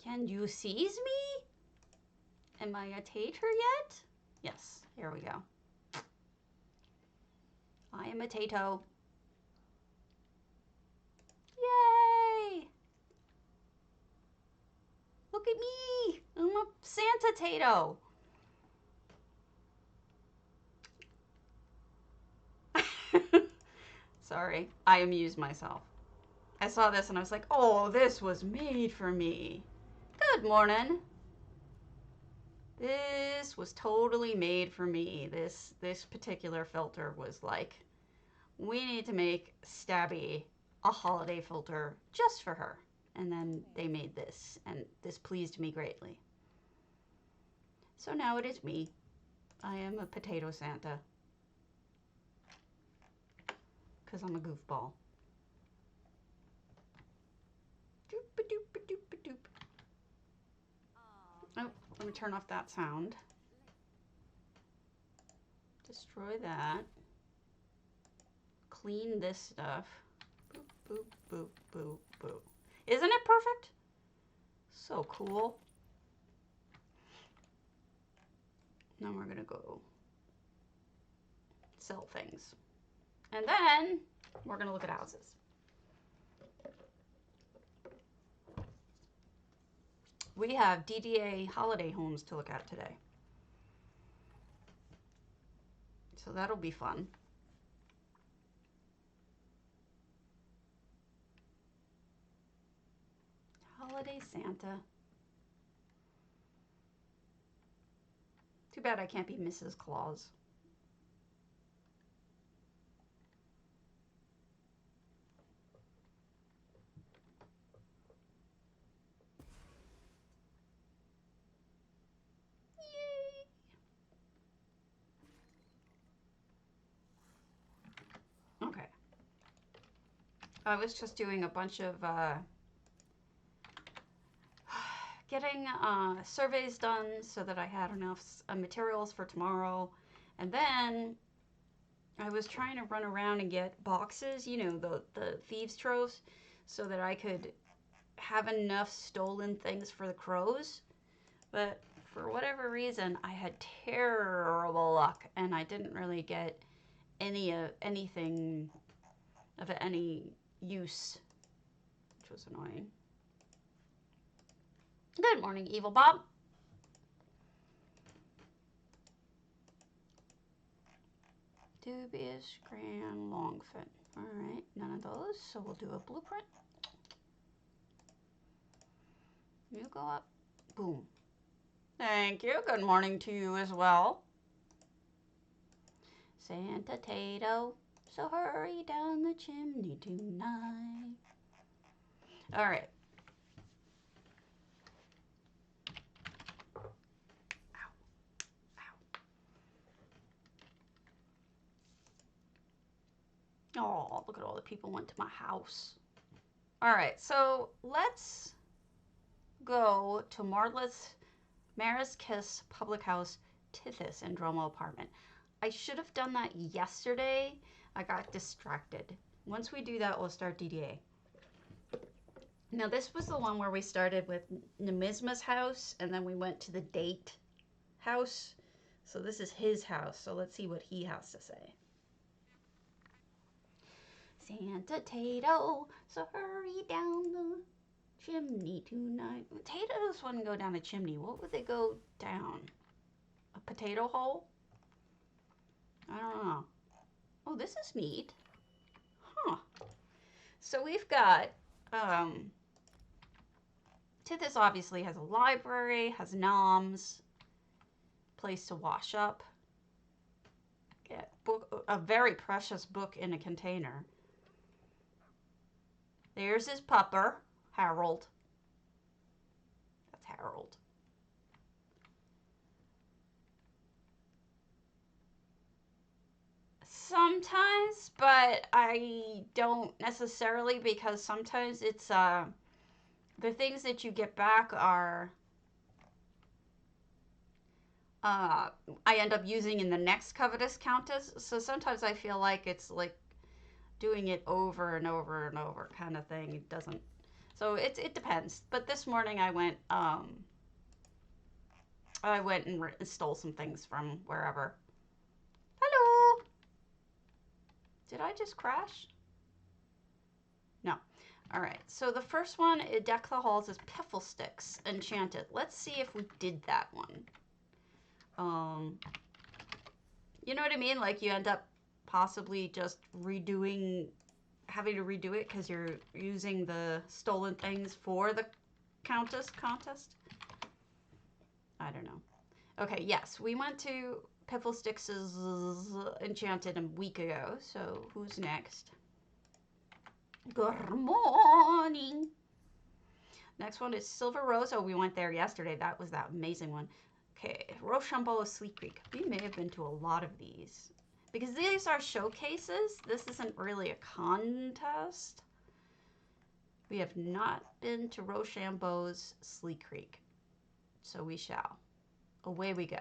Can you seize me? Am I a tater yet? Yes, here we go. I am a tato. Yay! Look at me! I'm a Santa tato. Sorry, I amused myself. I saw this and I was like, oh, this was made for me. Good morning. This was totally made for me. This particular filter was like, we need to make Stabby a holiday filter just for her. And then they made this, and this pleased me greatly. So now it is me. I am a potato Santa. Because I'm a goofball. Doop-a-doop-a-doop-a-doop. Oh, let me turn off that sound. Destroy that. Clean this stuff. Boop, boop, boop, boop, boop. Isn't it perfect? So cool. Now we're gonna go sell things. And then we're gonna look at houses. We have DDA holiday homes to look at today. So that'll be fun. Holiday Santa. Too bad I can't be Mrs. Claus. Yay! Okay. I was just doing a bunch of getting surveys done so that I had enough materials for tomorrow. And then I was trying to run around and get boxes, you know, the thieves' troves, so that I could have enough stolen things for the crows. But for whatever reason, I had terrible luck, and I didn't really get anything of any use, which was annoying. Good morning, Evil Bob. Dubious Grand Longfin. All right, none of those, so we'll do a blueprint. You go up. Boom. Thank you. Good morning to you as well. Santa Tato, so hurry down the chimney tonight. All right. Oh, look at all the people went to my house. All right, so let's go to Mara's Kiss Public House, Tythis Andromo Apartment. I should have done that yesterday. I got distracted. Once we do that, we'll start DDA. Now, this was the one where we started with Numisma's house, and then we went to the date house. So this is his house, so let's see what he has to say. Santa Tato, so hurry down the chimney tonight. Potatoes wouldn't go down a chimney. What would they go down? A potato hole? I don't know. Oh, this is neat. Huh. So we've got, Tythis obviously has a library, has noms, place to wash up. Yeah, a very precious book in a container. There's his pupper, Harold. That's Harold. Sometimes, but I don't necessarily, because sometimes it's the things that you get back are I end up using in the next Covetous Countess. So sometimes I feel like it's like doing it over and over and over kind of thing. It doesn't. So it depends. But this morning I went and stole some things from wherever. Hello. Did I just crash? No. All right. So the first one, Deck the Halls, is Piffle Sticks Enchanted. Let's see if we did that one. You know what I mean? Like you end up possibly just having to redo it because you're using the stolen things for the contest. I don't know. Okay, yes, we went to Piffle Sticks' Enchanted a week ago, so who's next? Good morning. Next one is Silver Rose. Oh, we went there yesterday. That was that amazing one. Okay, Rochambeau of Sleep Creek. We may have been to a lot of these. Because these are showcases. This isn't really a contest. We have not been to Rochambeau's Sleep Creek. So we shall. Away we go.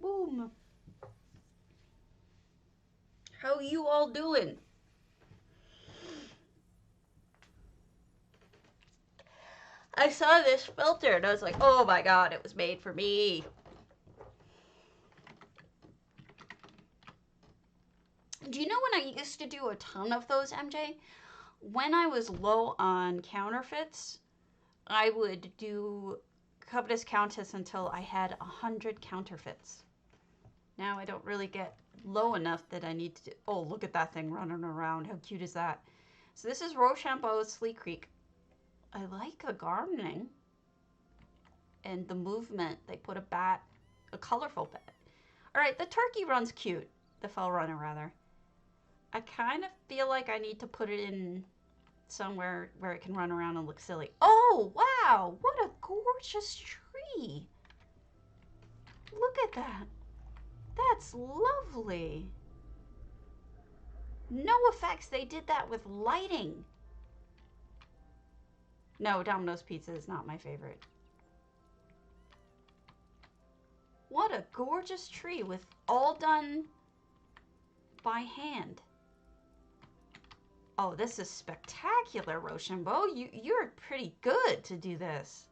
Boom. How you all doing? I saw this filter and I was like, oh my god, it was made for me. Do you know when I used to do a ton of those, MJ? When I was low on counterfeits, I would do Covetous Countess until I had 100 counterfeits. Now I don't really get low enough that I need to do... Oh, look at that thing running around. How cute is that? So this is Rochambeau's Sleep Creek. I like the gardening and the movement. They put a colorful bat. All right, the turkey run's cute. The fell runner, rather. I kind of feel like I need to put it in somewhere where it can run around and look silly. Oh, wow. What a gorgeous tree. Look at that. That's lovely. No effects. They did that with lighting. No, Domino's Pizza is not my favorite. What a gorgeous tree with all done by hand. Oh, this is spectacular, Rochambeau. You're pretty good to do this.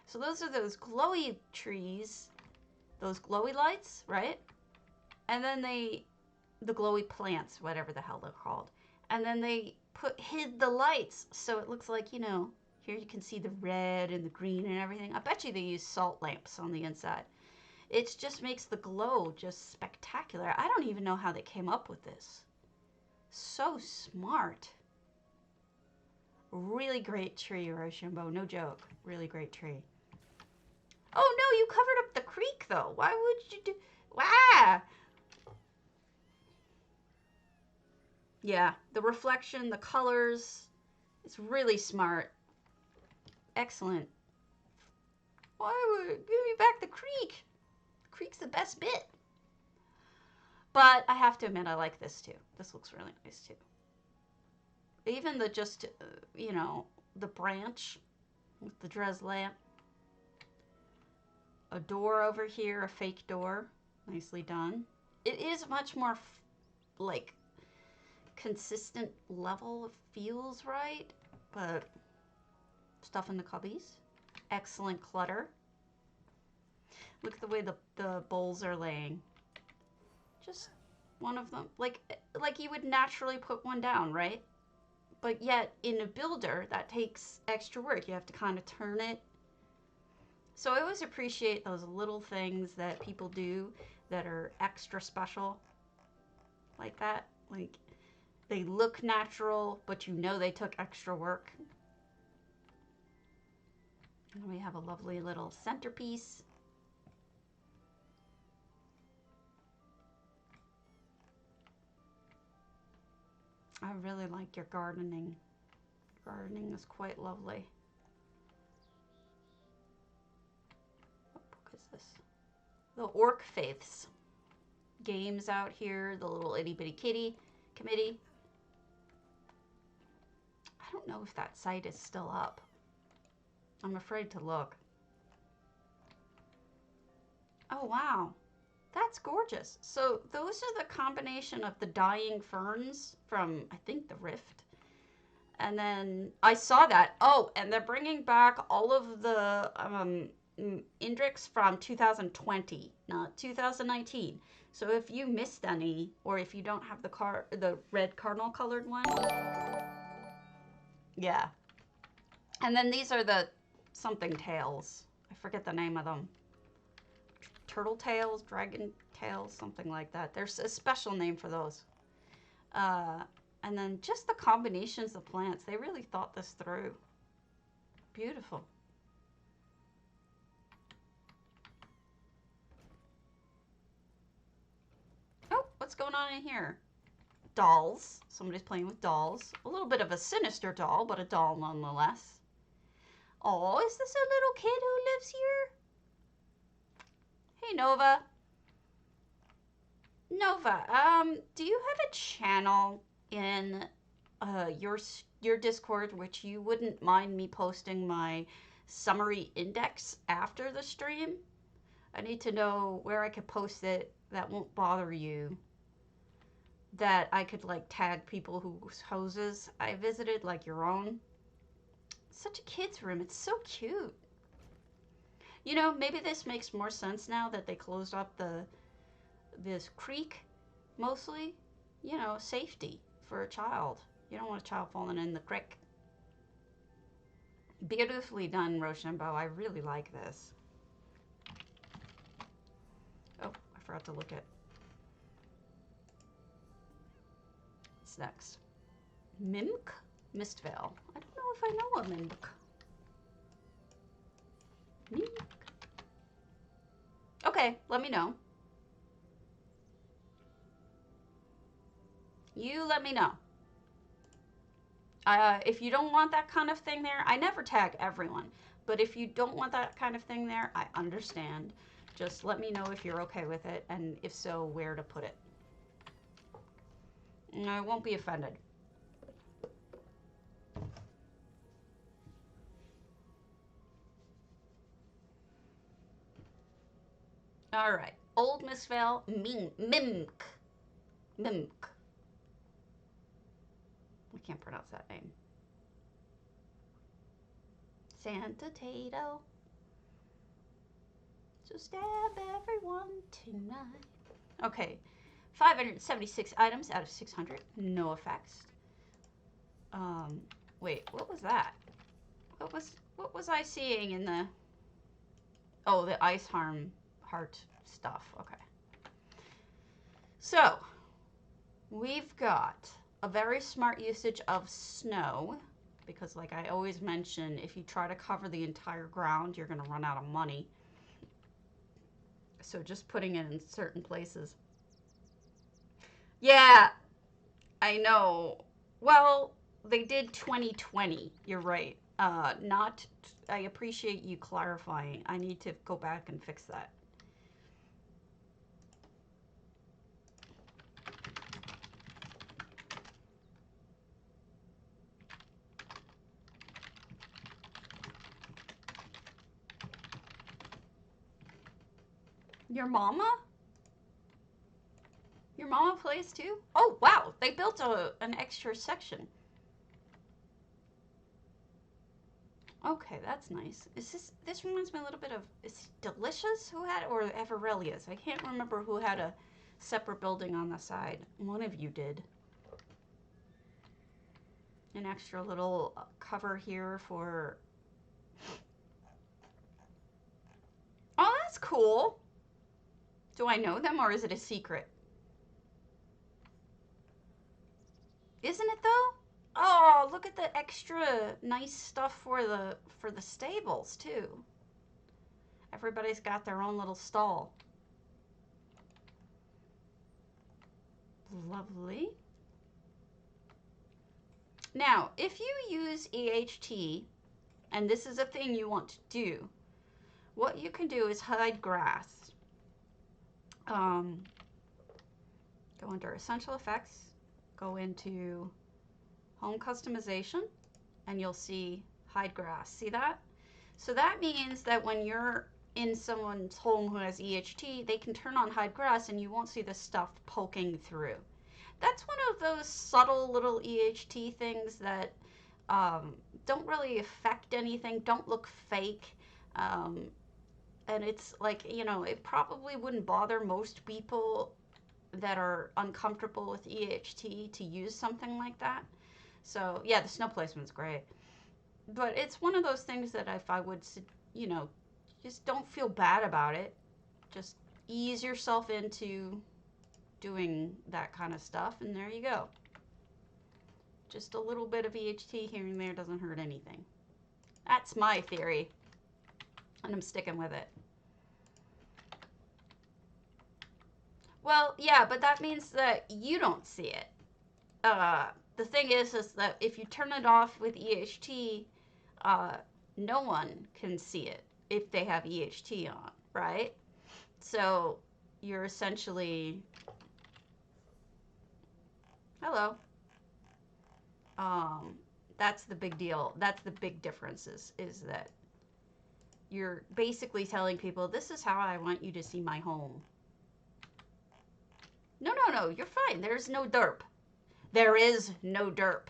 So those are those glowy trees, those glowy lights, right? And then the glowy plants, whatever the hell they're called. And then they hid the lights so it looks like, you know, here you can see the red and the green and everything. I bet you they use salt lamps on the inside. It just makes the glow just spectacular. I don't even know how they came up with this. So smart. Really great tree, Rochambeau. No joke. Really great tree. Oh no, you covered up the creek though. Why would you do... Wow! Yeah, the reflection, the colors. It's really smart. Excellent. Why would give me back the creek? The creek's the best bit. But I have to admit, I like this too. This looks really nice too. Even the just, you know, the branch with the Dres lamp. A door over here, a fake door. Nicely done. It is much more, like, consistent level. It feels right. But stuff in the cubbies. Excellent clutter. Look at the way the bowls are laying. Just one of them. Like you would naturally put one down, right? But yet, in a builder, that takes extra work. You have to kind of turn it. So I always appreciate those little things that people do that are extra special. Like that. Like, they look natural, but you know they took extra work. And we have a lovely little centerpiece. I really like your gardening. Gardening is quite lovely. What book is this? The Orc Faiths. Games out here. The little itty bitty kitty committee. I don't know if that site is still up. I'm afraid to look. Oh, wow. That's gorgeous. So those are the combination of the dying ferns from, I think, the Rift. And then I saw that. Oh, and they're bringing back all of the Indrix from 2020, not 2019. So if you missed any, or if you don't have the red cardinal colored one, yeah. And then these are the something tails. I forget the name of them. Turtle tails, dragon tails, something like that. There's a special name for those. And then just the combinations of plants. They really thought this through. Beautiful. Oh, what's going on in here? Dolls. Somebody's playing with dolls. A little bit of a sinister doll, but a doll nonetheless. Oh, is this a little kid who lives here? Hey, Nova. Nova, do you have a channel in your Discord which you wouldn't mind me posting my summary index after the stream? I need to know where I could post it that won't bother you. That I could like tag people whose houses I visited, like your own. It's such a kid's room. It's so cute. You know, maybe this makes more sense now that they closed up this creek, mostly. You know, safety for a child. You don't want a child falling in the creek. Beautifully done, Rochambeau. I really like this. Oh, I forgot to look at. What's next? Mimk? Mistveil. I don't know if I know a mimk. Mimk. Okay, let me know. You let me know. If you don't want that kind of thing there, I never tag everyone. But if you don't want that kind of thing there, I understand. Just let me know if you're okay with it, and if so, where to put it. I won't be offended. All right. Old Mistveil, Mimk. Mimk. I can't pronounce that name. Santa Tato. So stab everyone tonight. Okay. 576 items out of 600. No effects. Wait, what was that? What was I seeing in the... Oh, the ice heart stuff. Okay. So, we've got a very smart usage of snow, because like I always mention, if you try to cover the entire ground, you're going to run out of money. So just putting it in certain places. Yeah, I know. Well, they did 2020. You're right. Not. I appreciate you clarifying. I need to go back and fix that. Your mama? Your mama plays too? Oh, wow. They built an extra section. Okay, that's nice. This reminds me a little bit of, is it Delicious who had it, or Everellia's? I can't remember who had a separate building on the side. One of you did. An extra little cover here for... Oh, that's cool. Do I know them, or is it a secret? Isn't it though? Oh, look at the extra nice stuff for the stables too. Everybody's got their own little stall. Lovely. Now, if you use EHT, and this is a thing you want to do, what you can do is hide grass. Go under Essential Effects, go into Home Customization, and you'll see hide grass. See that? So that means that when you're in someone's home who has EHT, they can turn on hide grass and you won't see the stuff poking through. That's one of those subtle little EHT things that don't really affect anything, don't look fake. And it's like, you know, it probably wouldn't bother most people that are uncomfortable with EHT to use something like that. So, yeah, the snow placement's great. But it's one of those things that if I would, you know, just don't feel bad about it. Just ease yourself into doing that kind of stuff, and there you go. Just a little bit of EHT here and there doesn't hurt anything. That's my theory, and I'm sticking with it. Well, yeah, but that means that you don't see it. The thing is that if you turn it off with EHT, no one can see it if they have EHT on, right? So you're essentially, hello. That's the big deal. That's the big difference is that you're basically telling people, this is how I want you to see my home. No, no, no, you're fine. There's no derp. There is no derp.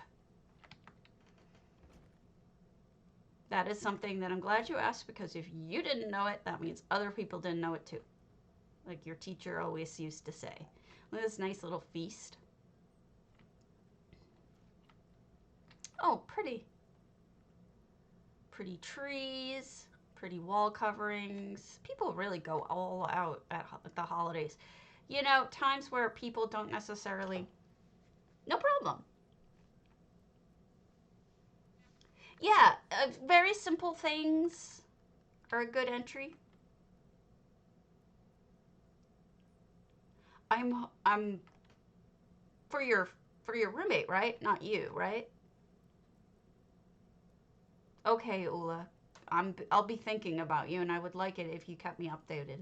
That is something that I'm glad you asked, because if you didn't know it, that means other people didn't know it too. Like your teacher always used to say. Look at this nice little feast. Oh, pretty. Pretty trees, pretty wall coverings. People really go all out at the holidays. You know, times where people don't necessarily, no problem. Yeah, very simple things are a good entry. I'm for your roommate, right? Not you, right? Okay, Ula. I'll be thinking about you, and I would like it if you kept me updated.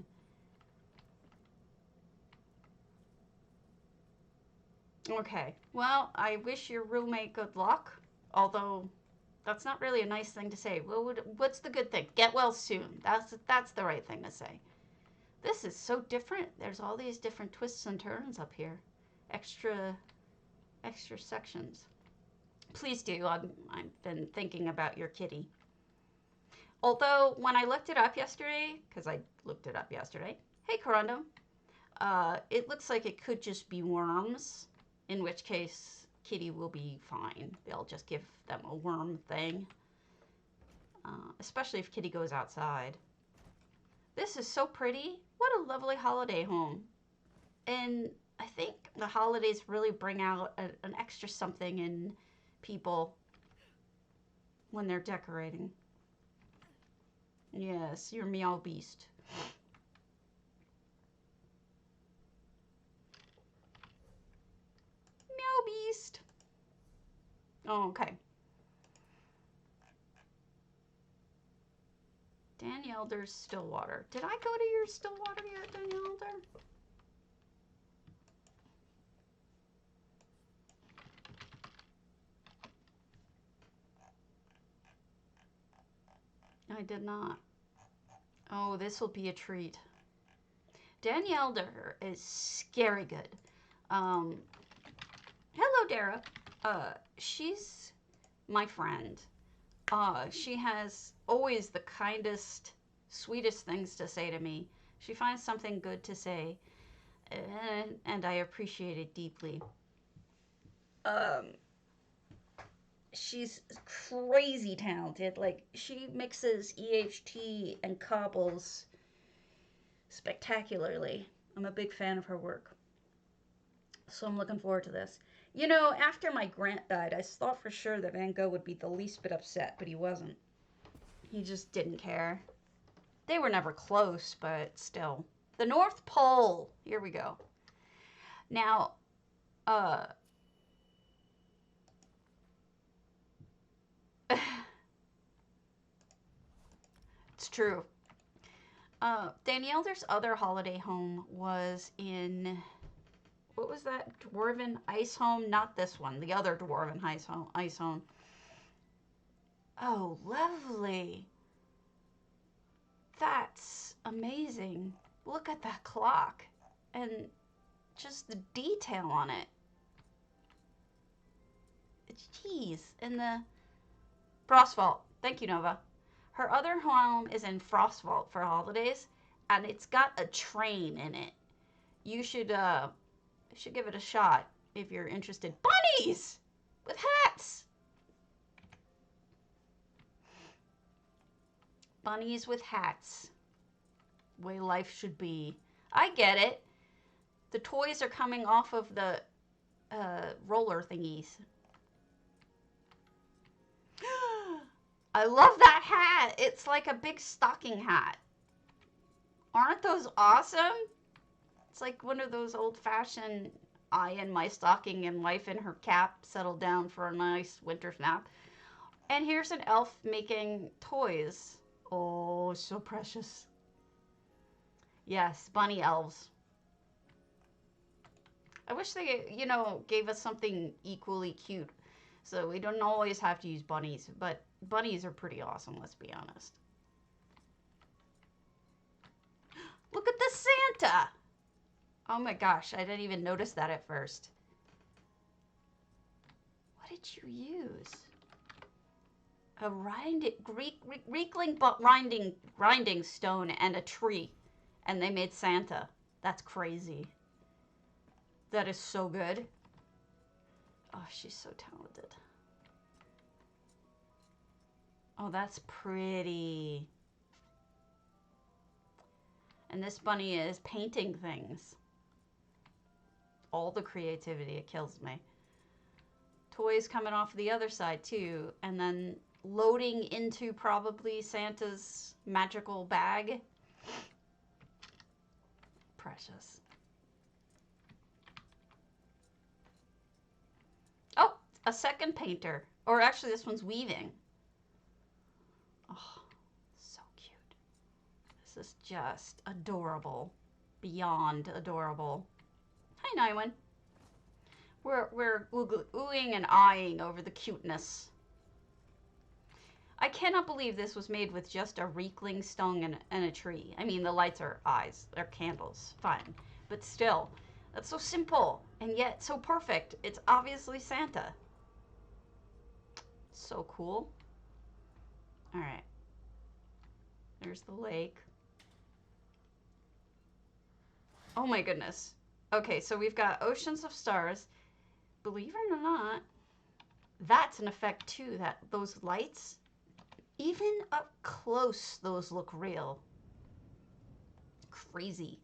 Okay. Well, I wish your roommate good luck. Although that's not really a nice thing to say. What's the good thing? Get well soon. That's the right thing to say. This is so different. There's all these different twists and turns up here. Extra sections. Please do. I've been thinking about your kitty. Although when I looked it up yesterday, because I looked it up yesterday. Hey, Corundum. It looks like it could just be worms, in which case kitty will be fine. They'll just give them a worm thing, especially if kitty goes outside. This is so pretty. What a lovely holiday home. And I think the holidays really bring out an extra something in people when they're decorating. Yes, your meow beast. Meow beast. Oh, okay. Danielder's Stillwater. Did I go to your Stillwater yet, Danielder? I did not. Oh, this will be a treat. Danielder is scary good. Hello, Dara. She's my friend. She has always the kindest, sweetest things to say to me. She finds something good to say, and I appreciate it deeply. She's crazy talented. Like, she mixes EHT and cobbles spectacularly. I'm a big fan of her work. So I'm looking forward to this. You know, after my Grant died, I thought for sure that Van Gogh would be the least bit upset, but he wasn't. He just didn't care. They were never close, but still. The North Pole. Here we go. Now, it's true. Danielle's other holiday home was in, what was that? Dwarven Ice Home? Not this one. The other Dwarven Ice Home. Oh, lovely. That's amazing. Look at that clock. And just the detail on it. Jeez. And the Frostvault. Thank you, Nova. Her other home is in Frostvault for holidays, and it's got a train in it. You should give it a shot if you're interested. Bunnies with hats. Bunnies with hats. Way life should be. I get it. The toys are coming off of the roller thingies. I love that hat. It's like a big stocking hat. Aren't those awesome? It's like one of those old-fashioned I in my stocking and wife in her cap settled down for a nice winter nap. And here's an elf making toys. Oh, so precious. Yes, bunny elves. I wish they, you know, gave us something equally cute. So we don't always have to use bunnies, but bunnies are pretty awesome, let's be honest. Look at the Santa! Oh my gosh, I didn't even notice that at first. What did you use? A grinding stone and a tree. And they made Santa. That's crazy. That is so good. Oh, she's so talented. Oh, that's pretty. And this bunny is painting things. All the creativity, it kills me. Toys coming off the other side too, and then loading into probably Santa's magical bag. Precious. Oh, a second painter. Or actually this one's weaving. Oh, so cute. This is just adorable. Beyond adorable. Hi, Nywin. We're oohing and eyeing over the cuteness. I cannot believe this was made with just a reekling stone and a tree. I mean, the lights are eyes. They're candles. Fine. But still, that's so simple and yet so perfect. It's obviously Santa. So cool. All right. There's the lake. Oh my goodness. Okay, so we've got oceans of stars. Believe it or not, that's an effect too, that those lights, even up close, those look real. Crazy.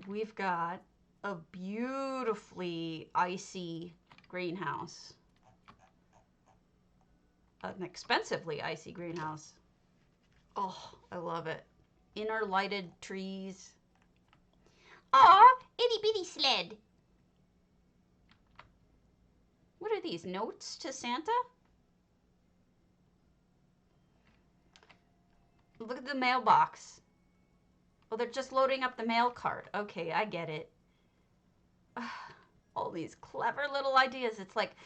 We've got a beautifully icy greenhouse. An expensively icy greenhouse. Oh, I love it. Inner lighted trees. Aw, itty bitty sled. What are these, notes to Santa? Look at the mailbox. Oh, they're just loading up the mail cart. Okay, I get it. All these clever little ideas. It's like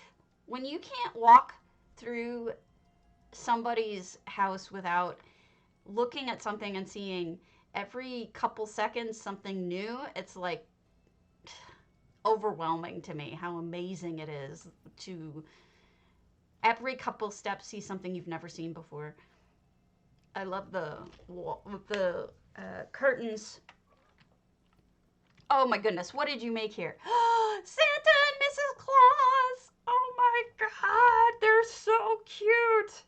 when you can't walk through somebody's house without looking at something and seeing every couple seconds something new, it's like overwhelming to me how amazing it is to every couple steps see something you've never seen before. I love the curtains. Oh my goodness, what did you make here? Santa and Mrs. Claus! Oh my god, they're so cute!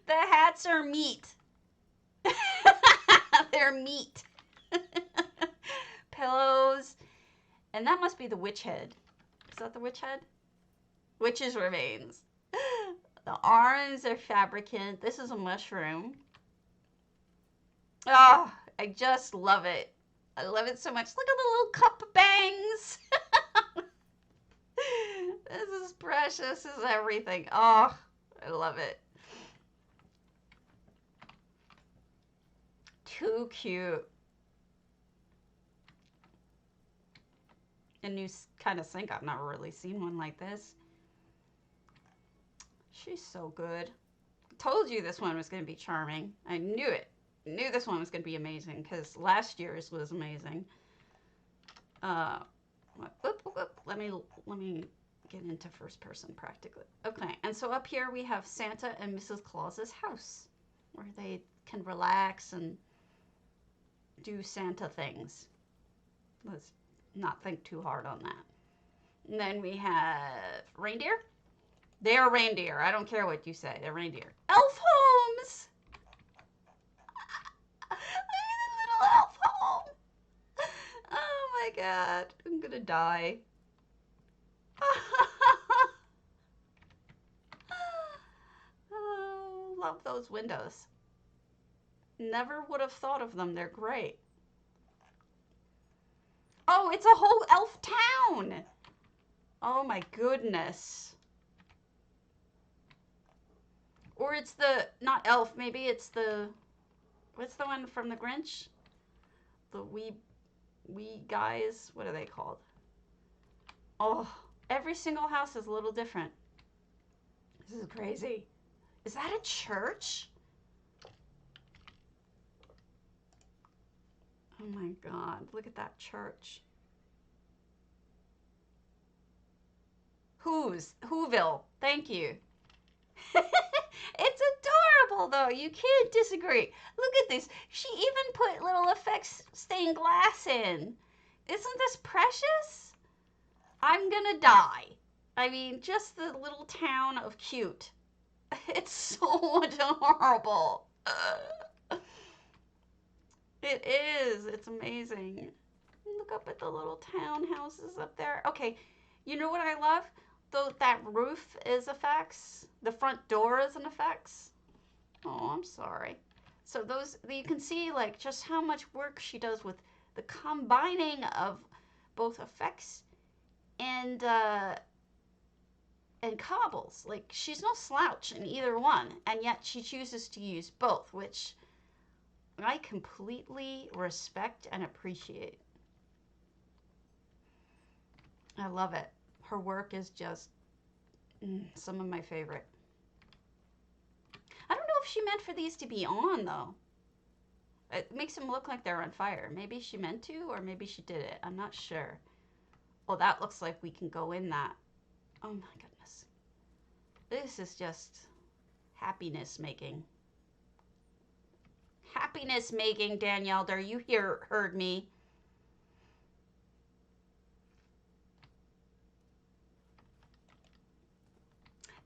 The hats are meat. They're meat. Pillows. And that must be the witch head. Is that the witch head? Witch's remains. The arms are fabricant. This is a mushroom. Oh, I just love it. I love it so much. Look at the little cup bangs. This is precious. This is everything. Oh, I love it. Too cute. A new kind of sink. I've never really seen one like this. She's so good. Told you this one was going to be charming. I knew it. Knew this one was going to be amazing because last year's was amazing. Let me get into first person practically. Okay, and so up here we have Santa and Mrs. Claus's house, where they can relax and do Santa things. Let's not think too hard on that. And then we have reindeer. They are reindeer. I don't care what you say. They're reindeer. Elf homes! Look at the little elf home. Oh my god. I'm gonna die. Oh, love those windows. Never would have thought of them. They're great. Oh, it's a whole elf town. Oh my goodness. Or it's the, not elf, maybe it's the, what's the one from the Grinch? The wee guys, what are they called? Oh, every single house is a little different. This is crazy. Is that a church? Oh my god, look at that church. Whoville, thank you. It's adorable though, you can't disagree. Look at this, she even put little effects stained glass in. Isn't this precious? I'm gonna die. I mean, just the little town of cute. It's so adorable. It is. It's amazing. Look up at the little townhouses up there. Okay, you know what I love? Though that roof is effects. The front door is an effects. Oh, I'm sorry. So those, you can see like just how much work she does with the combining of both effects and cobbles. Like she's no slouch in either one, and yet she chooses to use both, which I completely respect and appreciate. I love it. Her work is just some of my favorite. I don't know if she meant for these to be on though. It makes them look like they're on fire. Maybe she meant to, or maybe she did it. I'm not sure. Oh, that looks like we can go in that. Oh my goodness. This is just happiness making. Happiness making, Danielle. There, you heard me.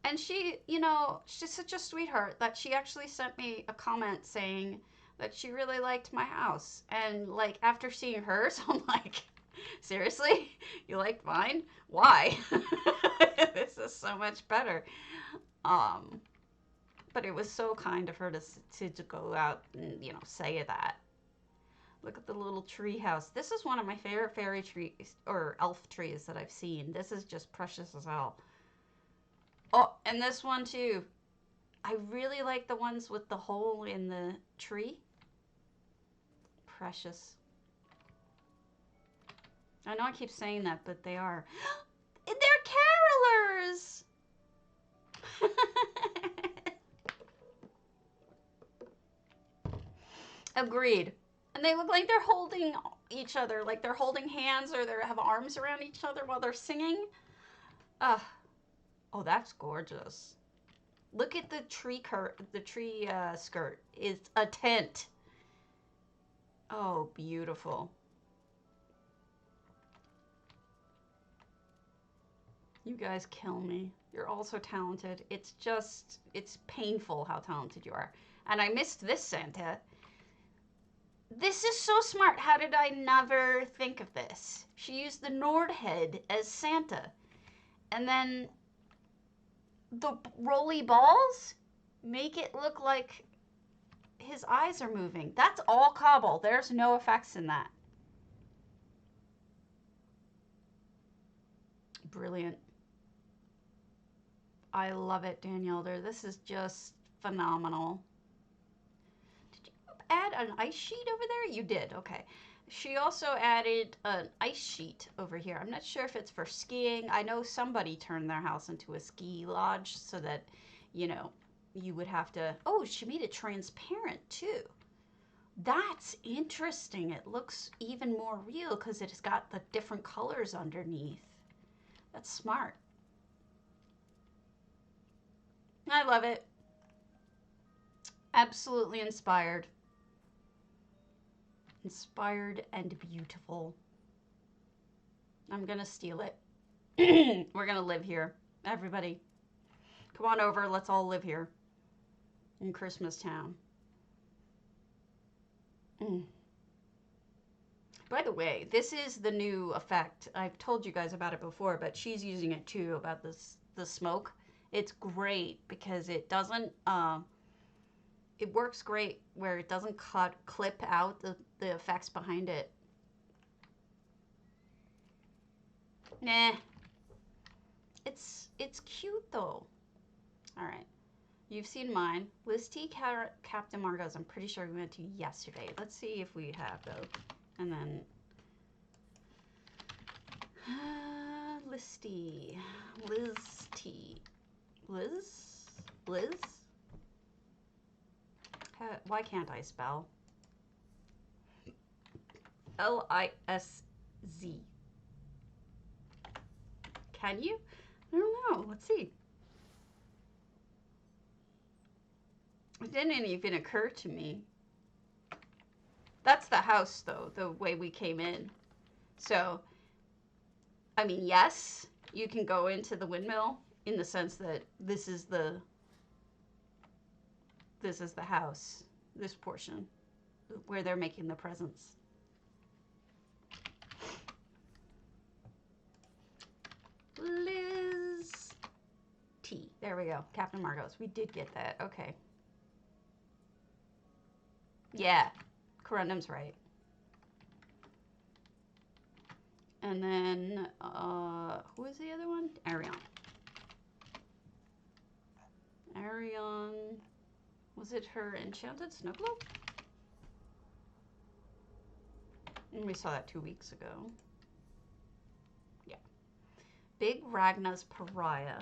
And she, you know, she's such a sweetheart that she actually sent me a comment saying that she really liked my house. And like after seeing hers, I'm like, seriously? You liked mine? Why? This is so much better. But it was so kind of her to go out and, you know, say that. Look at the little tree house. This is one of my favorite fairy trees or elf trees that I've seen. This is just precious as hell. Oh, and this one too. I really like the ones with the hole in the tree. Precious. I know I keep saying that, but they are. They're carolers! Agreed. And they look like they're holding each other, like they're holding hands or they have arms around each other while they're singing. Oh, that's gorgeous. Look at the tree skirt. It's a tent. Oh, beautiful. You guys kill me. You're all so talented. It's just, it's painful how talented you are. And I missed this Santa. This is so smart. How did I never think of this? She used the Nord head as Santa. And then the roly balls make it look like his eyes are moving. That's all cobble. There's no effects in that. Brilliant. I love it, Danielle. This is just phenomenal. Did you add an ice sheet over there? You did. Okay. She also added an ice sheet over here. I'm not sure if it's for skiing. I know somebody turned their house into a ski lodge so that you know, you would have to, oh, she made it transparent too. That's interesting. It looks even more real because it's got the different colors underneath. That's smart. I love it. Absolutely inspired. Inspired and beautiful. I'm gonna steal it. We're gonna live here. Everybody, come on over. Let's all live here in Christmas Town. By the way, this is the new effect. I've told you guys about it before, but she's using it too, about the smoke. It's great because it doesn't, it works great where it doesn't clip out the effects behind it. Nah. It's cute though. All right. You've seen mine. Liz T. Captain Margot's, I'm pretty sure we went to yesterday. Let's see if we have those. And then Liz T. Liz T. Liz? Liz? Why can't I spell? L-I-S-Z. Can you? I don't know. Let's see. It didn't even occur to me. That's the house, though, the way we came in. So, I mean, yes, you can go into the windmill in the sense that this is the house, this portion, where they're making the presents. Liz T. There we go. Captain Margot's. We did get that. Okay. Yeah. Corundum's right. And then, who is the other one? Arion. Arion. Was it her enchanted snow globe? And we saw that 2 weeks ago. Yeah. Big Ragna's Pariah.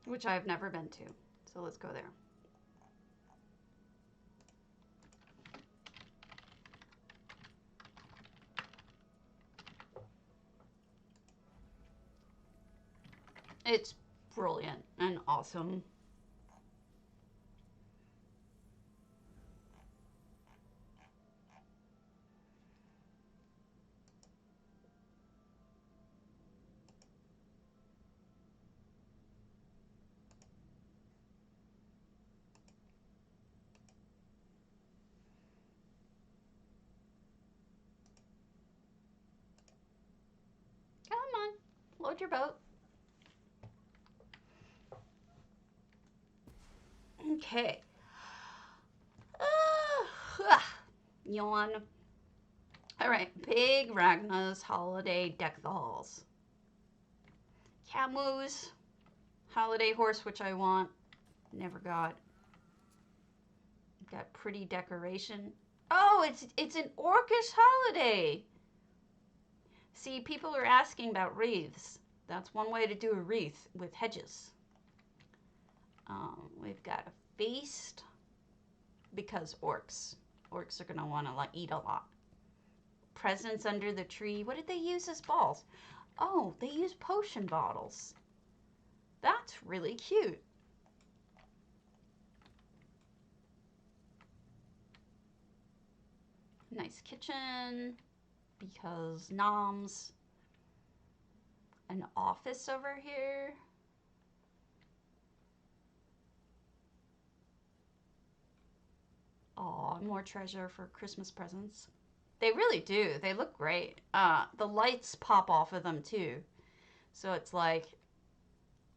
Which I've never been to. So let's go there. It's brilliant and awesome. Come on, load your boat. Okay. Yawn. All right, Big Ragna's Holiday Deck the Halls. Camus. Holiday horse, which I want. Never got. Got pretty decoration. Oh, it's an orcish holiday. See, people are asking about wreaths. That's one way to do a wreath with hedges. We've got a feast because orcs are gonna want to eat a lot. Presents under the tree. What did they use as balls? Oh, they use potion bottles. That's really cute. Nice kitchen because noms. An office over here. Aw, more treasure for Christmas presents. They really do. They look great. The lights pop off of them too. So it's like,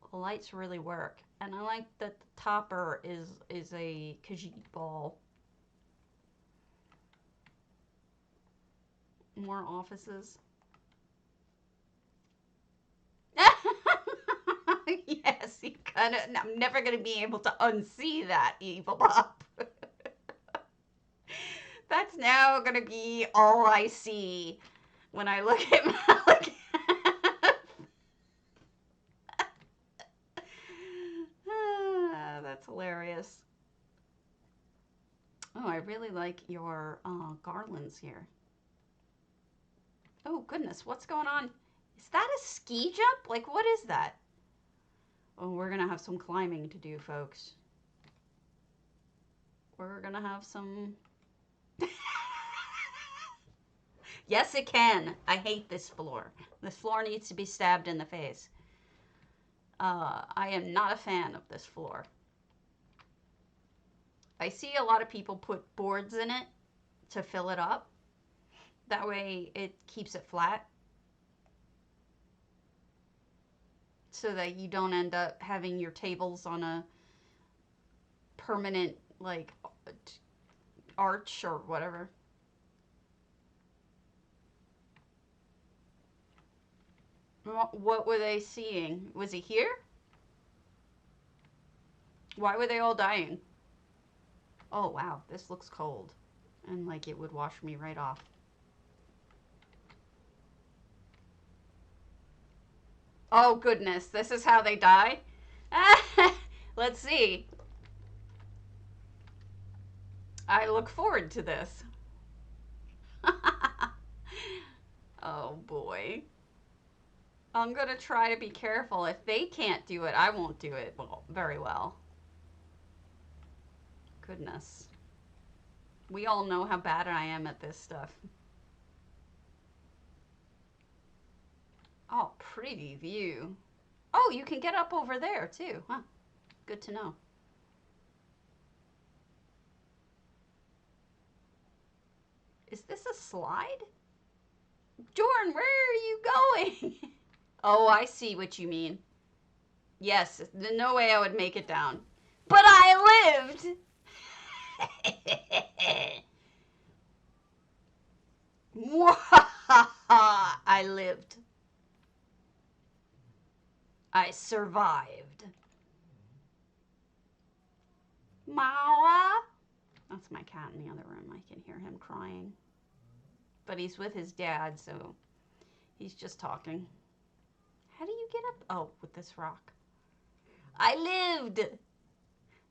the lights really work. And I like that the topper is a Khajiit ball. More offices. Yes, you kind of. I'm never going to be able to unsee that, Evil Bob. That's now going to be all I see. when I look at Malik. That's hilarious. Oh, I really like your garlands here. Oh, goodness, what's going on? Is that a ski jump? Like, what is that? Oh, we're going to have some climbing to do, folks. We're going to have some... Yes, it can. I hate this floor. This floor needs to be stabbed in the face. I am not a fan of this floor. I see a lot of people put boards in it to fill it up. That way it keeps it flat. So that you don't end up having your tables on a permanent, like, arch or whatever. What were they seeing? Was he here? Why were they all dying? Oh, wow. This looks cold. And like it would wash me right off. Oh, goodness. This is how they die? Let's see. I look forward to this. Oh, boy. I'm going to try to be careful. If they can't do it, I won't do it very well. Goodness. We all know how bad I am at this stuff. Oh, pretty view. Oh, you can get up over there, too. Huh. Good to know. Is this a slide? Jordan, where are you going? Oh, I see what you mean. Yes, no way I would make it down. But I lived! I lived. I survived. Mawa? That's my cat in the other room. I can hear him crying. But he's with his dad, so he's just talking. How do you get up? Oh, with this rock. I lived!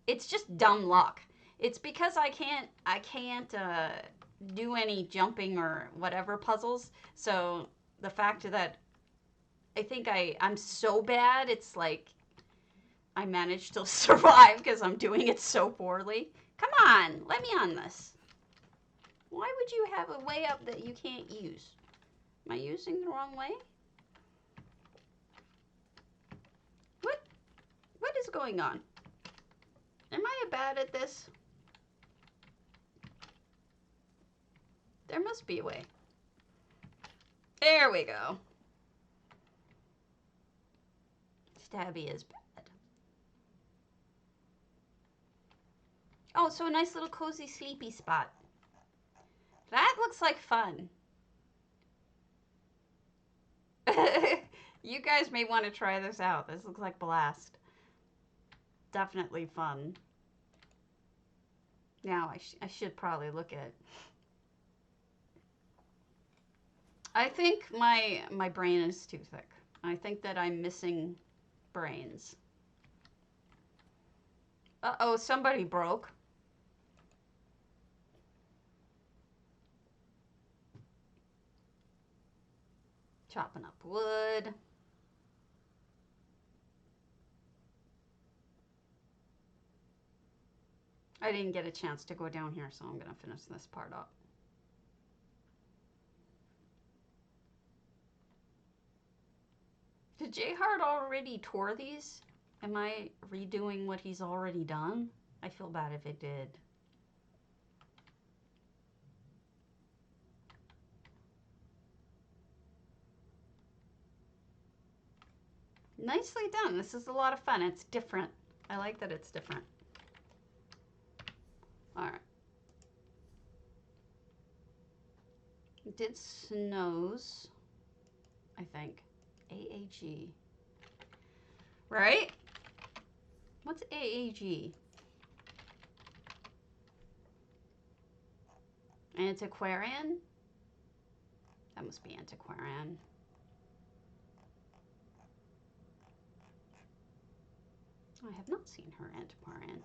It's just dumb luck. It's because I can't do any jumping or whatever puzzles. So the fact that I think I'm so bad, it's like I managed to survive because I'm doing it so poorly. Come on, let me on this. Why would you have a way up that you can't use? Am I using the wrong way? What is going on? Am I bad at this? There must be a way. There we go. Stabby is bad. Oh, so a nice little cozy sleepy spot. That looks like fun. You guys may want to try this out. This looks like blast. Definitely fun. Now I should probably look at. I think my brain is too thick. I think that I'm missing brains. Uh-oh, somebody broke. Chopping up wood. I didn't get a chance to go down here, so I'm going to finish this part up. Did J-Hard already tour these? Am I redoing what he's already done? I feel bad if it did. Nicely done. This is a lot of fun. It's different. I like that it's different. All right. It did snows, I think. AAG. Right? What's AAG? Antiquarian? That must be antiquarian. I have not seen her antiquarian.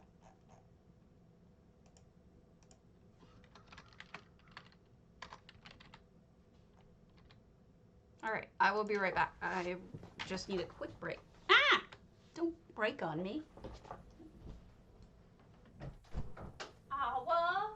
All right, I will be right back. I just need a quick break. Ah! Don't break on me. Awa!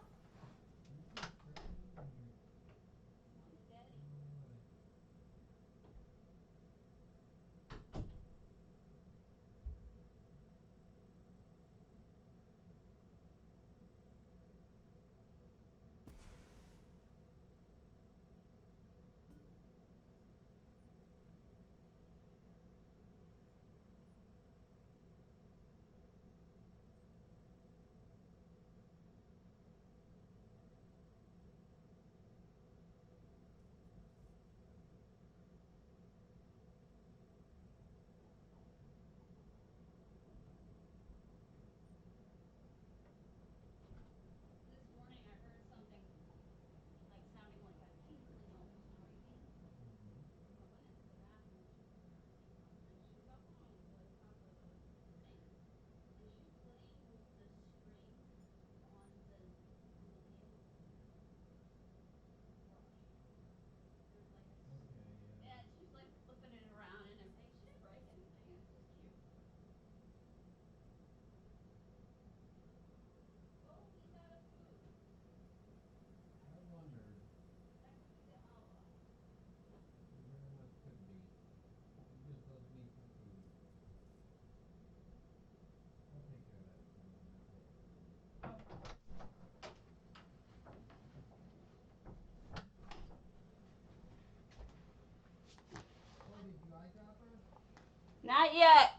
Not yet.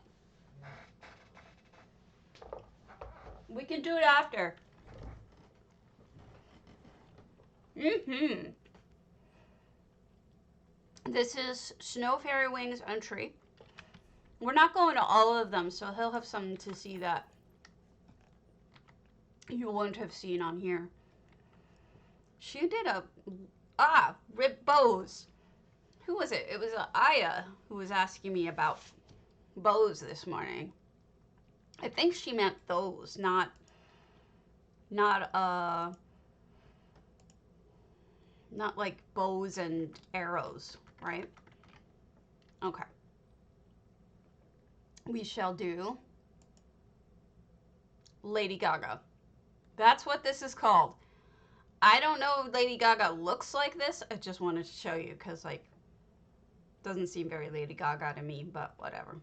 We can do it after. This is Snow Fairy Wings entry. We're not going to all of them, so he'll have something to see that you wouldn't have seen on here. She did rib bows. Who was it? It was Aya who was asking me about bows this morning. I think she meant those, not like bows and arrows, right? Okay. We shall do Lady Gaga. That's what this is called. I don't know if Lady Gaga looks like this. I just wanted to show you because, like, doesn't seem very Lady Gaga to me, but whatever.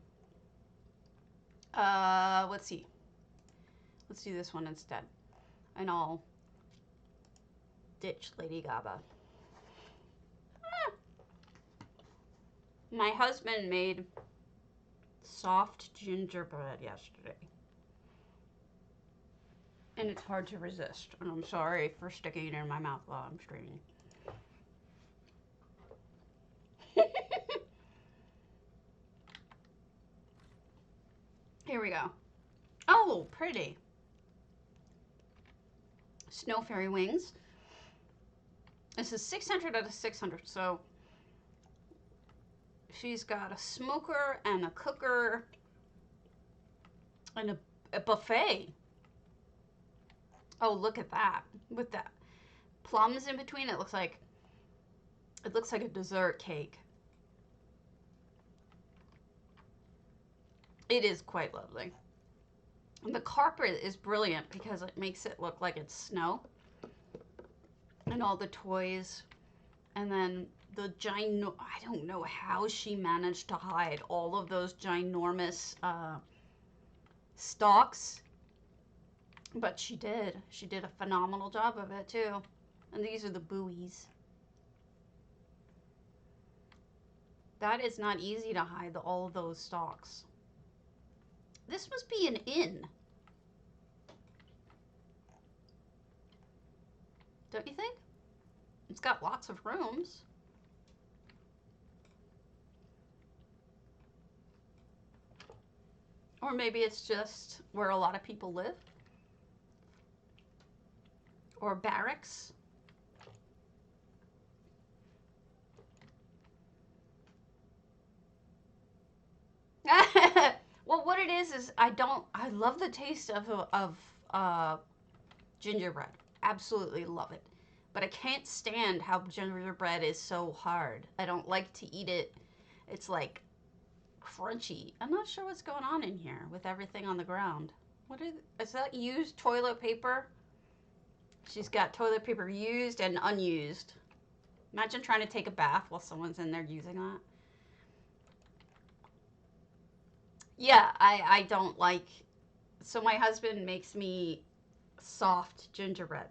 Let's see. Let's do this one instead. And I'll ditch Lady Gaga. My husband made soft gingerbread yesterday. And it's hard to resist. And I'm sorry for sticking it in my mouth while I'm streaming. Here we go. Oh, pretty. Snow Fairy Wings. This is 600 out of 600. So she's got a smoker and a cooker and a buffet. Oh, look at that. With that plums in between, it looks like a dessert cake. It is quite lovely. And the carpet is brilliant because it makes it look like it's snow. And all the toys. And then the I don't know how she managed to hide all of those ginormous stalks. But she did. She did a phenomenal job of it too. And these are the buoys. That is not easy to hide all of those stalks. This must be an inn. Don't you think? It's got lots of rooms. Or maybe it's just where a lot of people live. Or barracks. is I love the taste of gingerbread. Absolutely love it. But I can't stand how gingerbread is so hard. I don't like to eat it. It's like crunchy. I'm not sure what's going on in here with everything on the ground. Is that used toilet paper? She's got toilet paper used and unused. Imagine trying to take a bath while someone's in there using that. Yeah, I don't like... So my husband makes me soft gingerbread.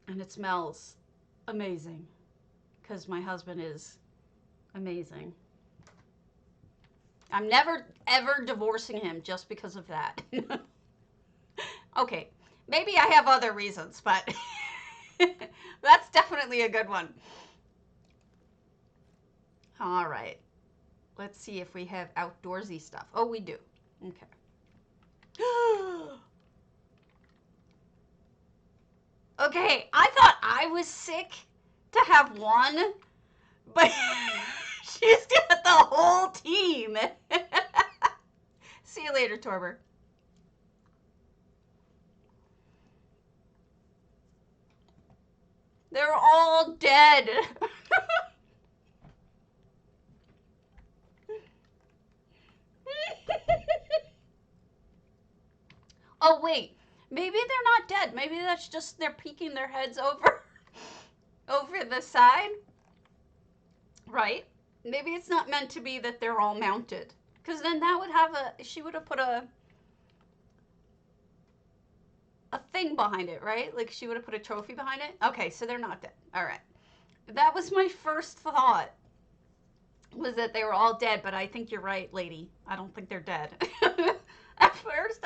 And it smells amazing. Because my husband is amazing. I'm never, ever divorcing him just because of that. Okay, maybe I have other reasons, but that's definitely a good one. All right. Let's see if we have outdoorsy stuff. Oh, we do. Okay. Okay, I thought I was sick to have one, but she's got the whole team. See you later, Torber. They're all dead. Oh, wait. Maybe they're not dead. Maybe that's just they're peeking their heads over the side. Right? Maybe it's not meant to be that they're all mounted. Because then that would have she would have put a thing behind it, right? Like she would have put a trophy behind it. Okay, so they're not dead. All right. That was my first thought. Was that they were all dead, but I think you're right, lady. I don't think they're dead. At first,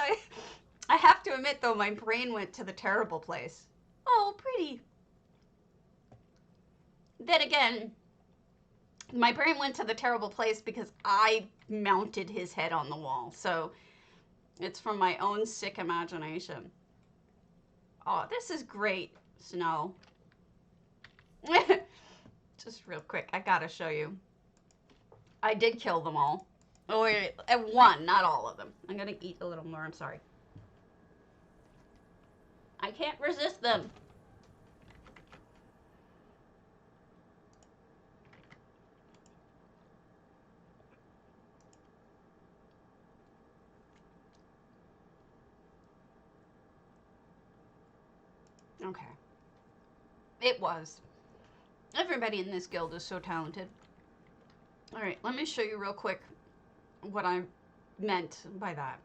I have to admit, though, my brain went to the terrible place. Oh, pretty. Then again, my brain went to the terrible place because I mounted his head on the wall. So it's from my own sick imagination. Oh, this is great, Snow. Just real quick, I gotta show you. I did kill them all. Oh, wait, one, not all of them. I'm gonna eat a little more, I'm sorry. I can't resist them. Okay. It was. Everybody in this guild is so talented. Alright, let me show you real quick what I meant by that.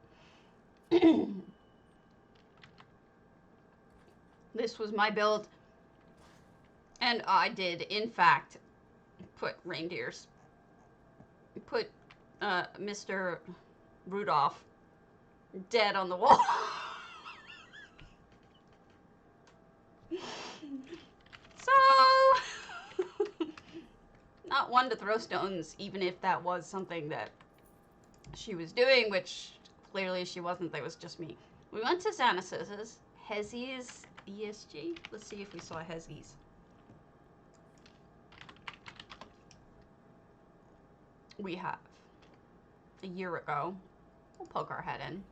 This was my build. And I did, in fact, put reindeers. Put Mr. Rudolph dead on the wall. So, not one to throw stones, even if that was something that she was doing, which clearly she wasn't. That was just me. We went to Xanas's. Hezzy's ESG. Let's see if we saw Hezzy's. We have. A year ago. We'll poke our head in.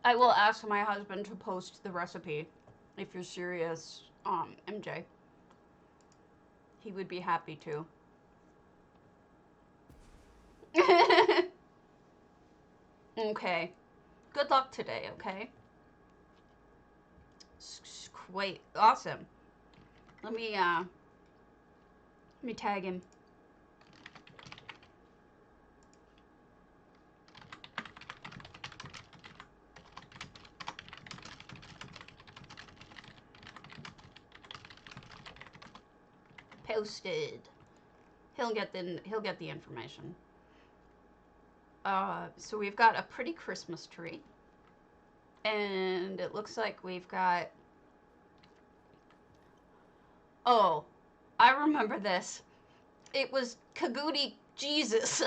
I will ask my husband to post the recipe if you're serious, MJ. He would be happy to. Okay. Good luck today, okay? Wait, awesome. Let me tag him. Posted. He'll get the information. So we've got a pretty Christmas tree. And it looks like we've got... Oh, I remember this. It was Kagooti Jesus.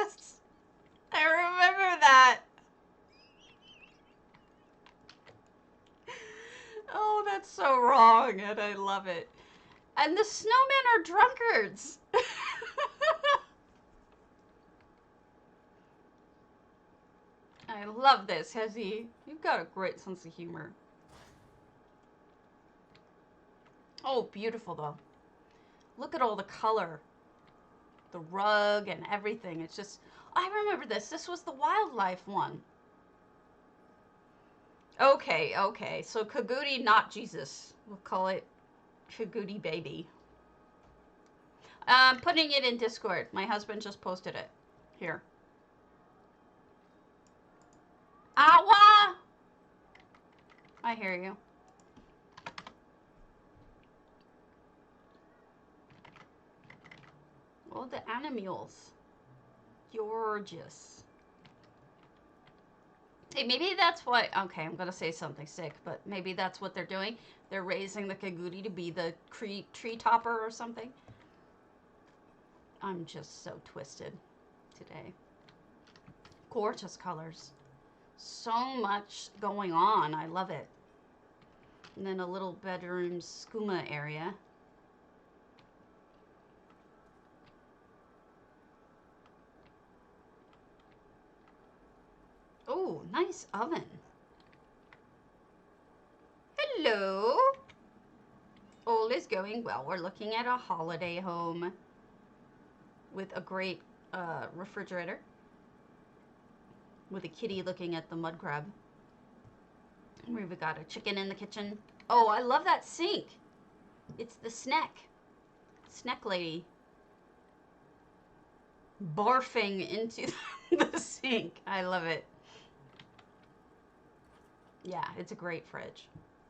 Yes. I remember that. Oh, that's so wrong, and I love it. And the snowmen are drunkards. I love this, Hezzy. You've got a great sense of humor. Oh, beautiful, though. Look at all the color. The rug and everything. It's just... I remember this. This was the wildlife one. Okay, okay. So Kagudi, not Jesus. We'll call it Kagudi Baby. Putting it in Discord. My husband just posted it. Here. Awa! I hear you. Oh, the animals. Gorgeous. Hey, maybe that's what... Okay, I'm going to say something sick, but maybe that's what they're doing. They're raising the Kagudi to be the tree topper or something. I'm just so twisted today. Gorgeous colors. So much going on. I love it. And then a little bedroom skooma area. Oh, nice oven. Hello. All is going well. We're looking at a holiday home with a great refrigerator. With a kitty looking at the mud crab. We've got a chicken in the kitchen. Oh, I love that sink. It's the snack. Snack lady. Barfing into the sink. I love it. Yeah, it's a great fridge.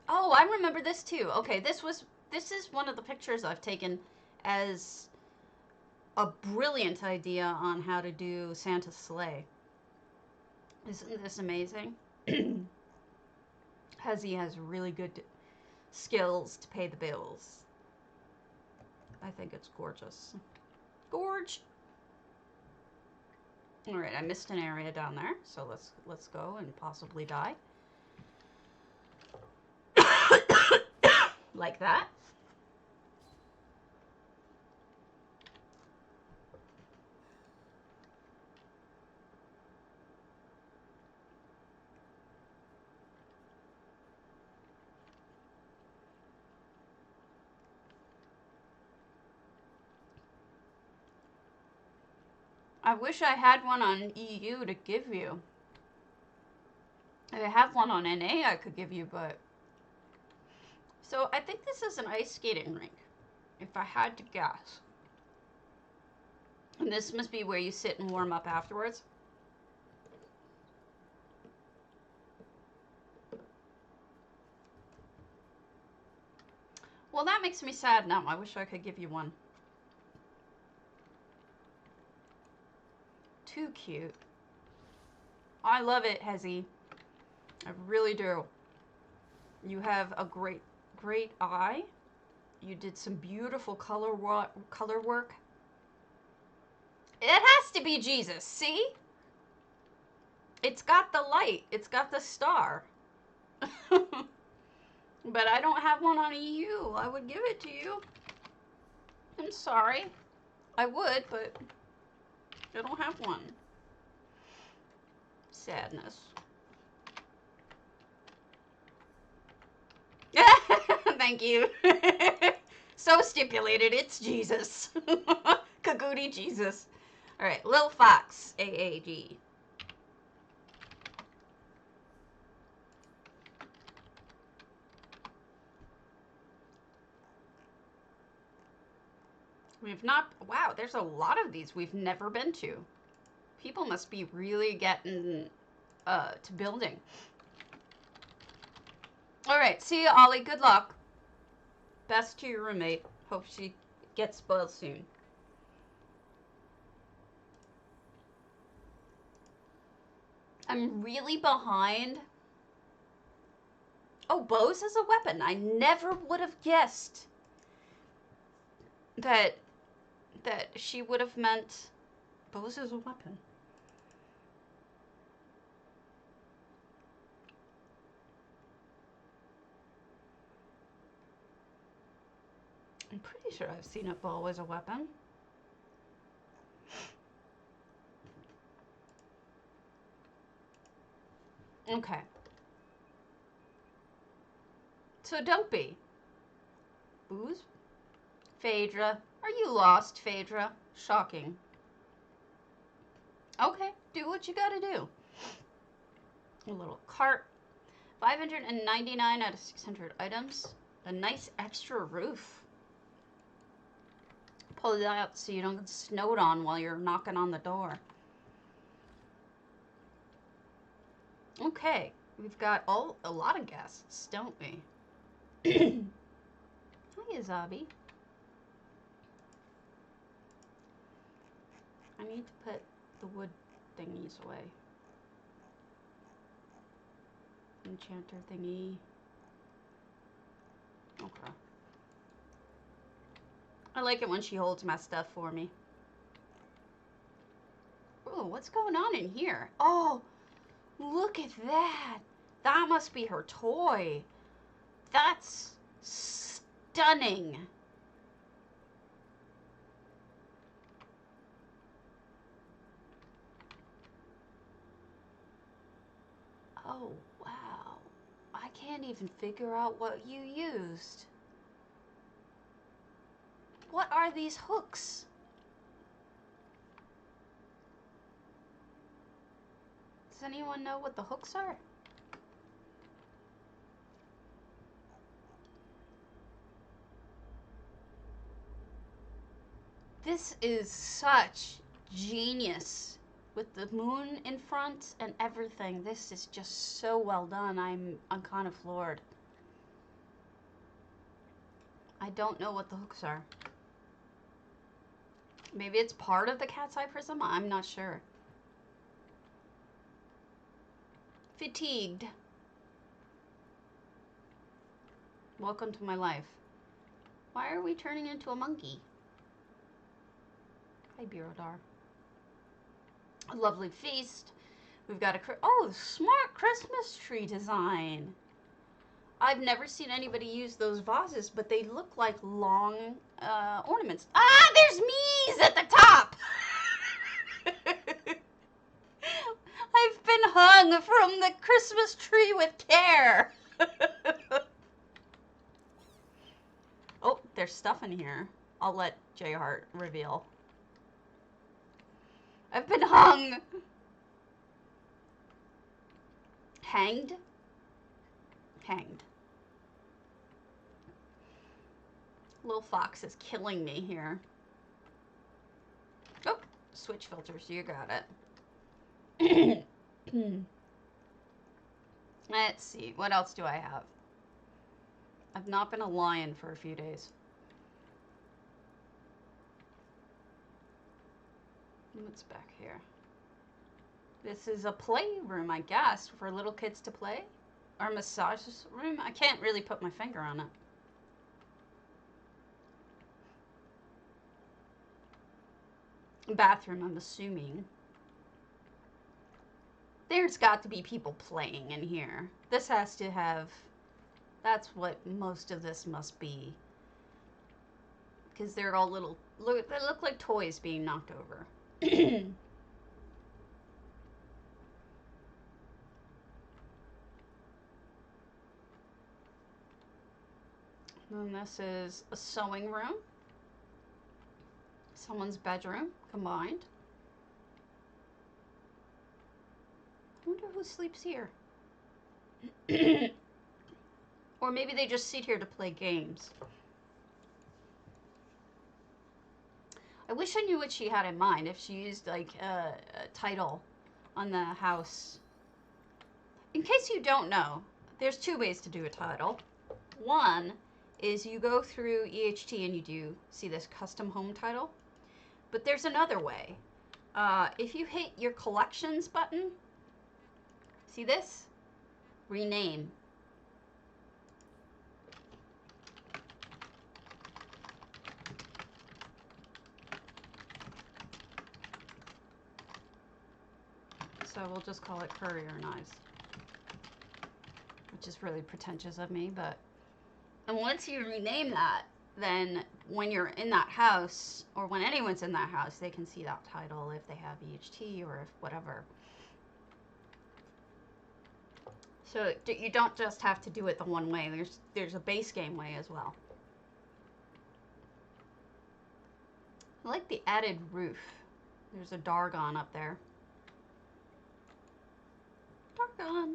Oh, I remember this too. Okay, this is one of the pictures I've taken as a brilliant idea on how to do Santa's sleigh. Isn't this amazing? Hezzy has really good skills to pay the bills. I think it's gorgeous. Gorge. All right, I missed an area down there, so let's go and possibly die. Like that. I wish I had one on EU to give you. I have one on NA I could give you, but... So I think this is an ice skating rink, if I had to guess. And this must be where you sit and warm up afterwards. Well, that makes me sad now. I wish I could give you one. Too cute. I love it, Hezzy. I really do. You have a great eye. You did some beautiful color work. It has to be Jesus, see? It's got the light. It's got the star. But I don't have one on EU. I would give it to you. I'm sorry. I would, but I don't have one. Sadness. Thank you. So stipulated. It's Jesus. Kagudi Jesus. All right, Lil Fox, AAG. We've not, wow, there's a lot of these we've never been to. People must be really getting to building. All right, see you, Ollie. Good luck. Best to your roommate. Hope she gets spoiled soon. I'm really behind. Oh, bows as a weapon. I never would have guessed that she would have meant Bows is a weapon. I'm pretty sure I've seen a bow as a weapon. Okay. So don't be. Booze? Phaedra. Are you lost, Phaedra? Shocking. Okay, do what you gotta do. A little cart. 599 out of 600 items. A nice extra roof. Pull it out so you don't get snowed on while you're knocking on the door. Okay, we've got a lot of guests, don't we? Hiya, Zabi. I need to put the wood thingies away. Enchanter thingy. Okay. I like it when she holds my stuff for me. Oh, what's going on in here? Oh, look at that. That must be her toy. That's stunning. Oh, wow. I can't even figure out what you used. What are these hooks? Does anyone know what the hooks are? This is such genius. With the moon in front and everything, this is just so well done. I'm kind of floored. I don't know what the hooks are. Maybe it's part of the cat's eye prism? I'm not sure. Fatigued. Welcome to my life. Why are we turning into a monkey? Hi, Birodar. A lovely feast. We've got a smart Christmas tree design. I've never seen anybody use those vases, but they look like long ornaments. Ah, there's me's at the top. I've been hung from the Christmas tree with care. Oh, there's stuff in here. I'll let J-Heart reveal. I've been hung. Hanged? Hanged. Little fox is killing me here. Oh, switch filters. You got it. Let's see. What else do I have? I've not been a lion for a few days. What's back here? This is a playroom, I guess, for little kids to play. Or a massage room. I can't really put my finger on it. Bathroom, I'm assuming. There's got to be people playing in here. This has to have... That's what most of this must be. Because they're all little... They look like toys being knocked over. And this is a sewing room. Someone's bedroom, combined. I wonder who sleeps here. Or maybe they just sit here to play games. I wish I knew what she had in mind. If she used like a title on the house. In case you don't know, there's two ways to do a title. One is you go through EHT and you do, see this custom home title? But there's another way. If you hit your collections button, see this? Rename. So we'll just call it courier knives. Which is really pretentious of me, but... And once you rename that, then when you're in that house, or when anyone's in that house, they can see that title if they have EHT or if whatever. So you don't just have to do it the one way. There's a base game way as well. I like the added roof. There's a Dargon up there. Dargon.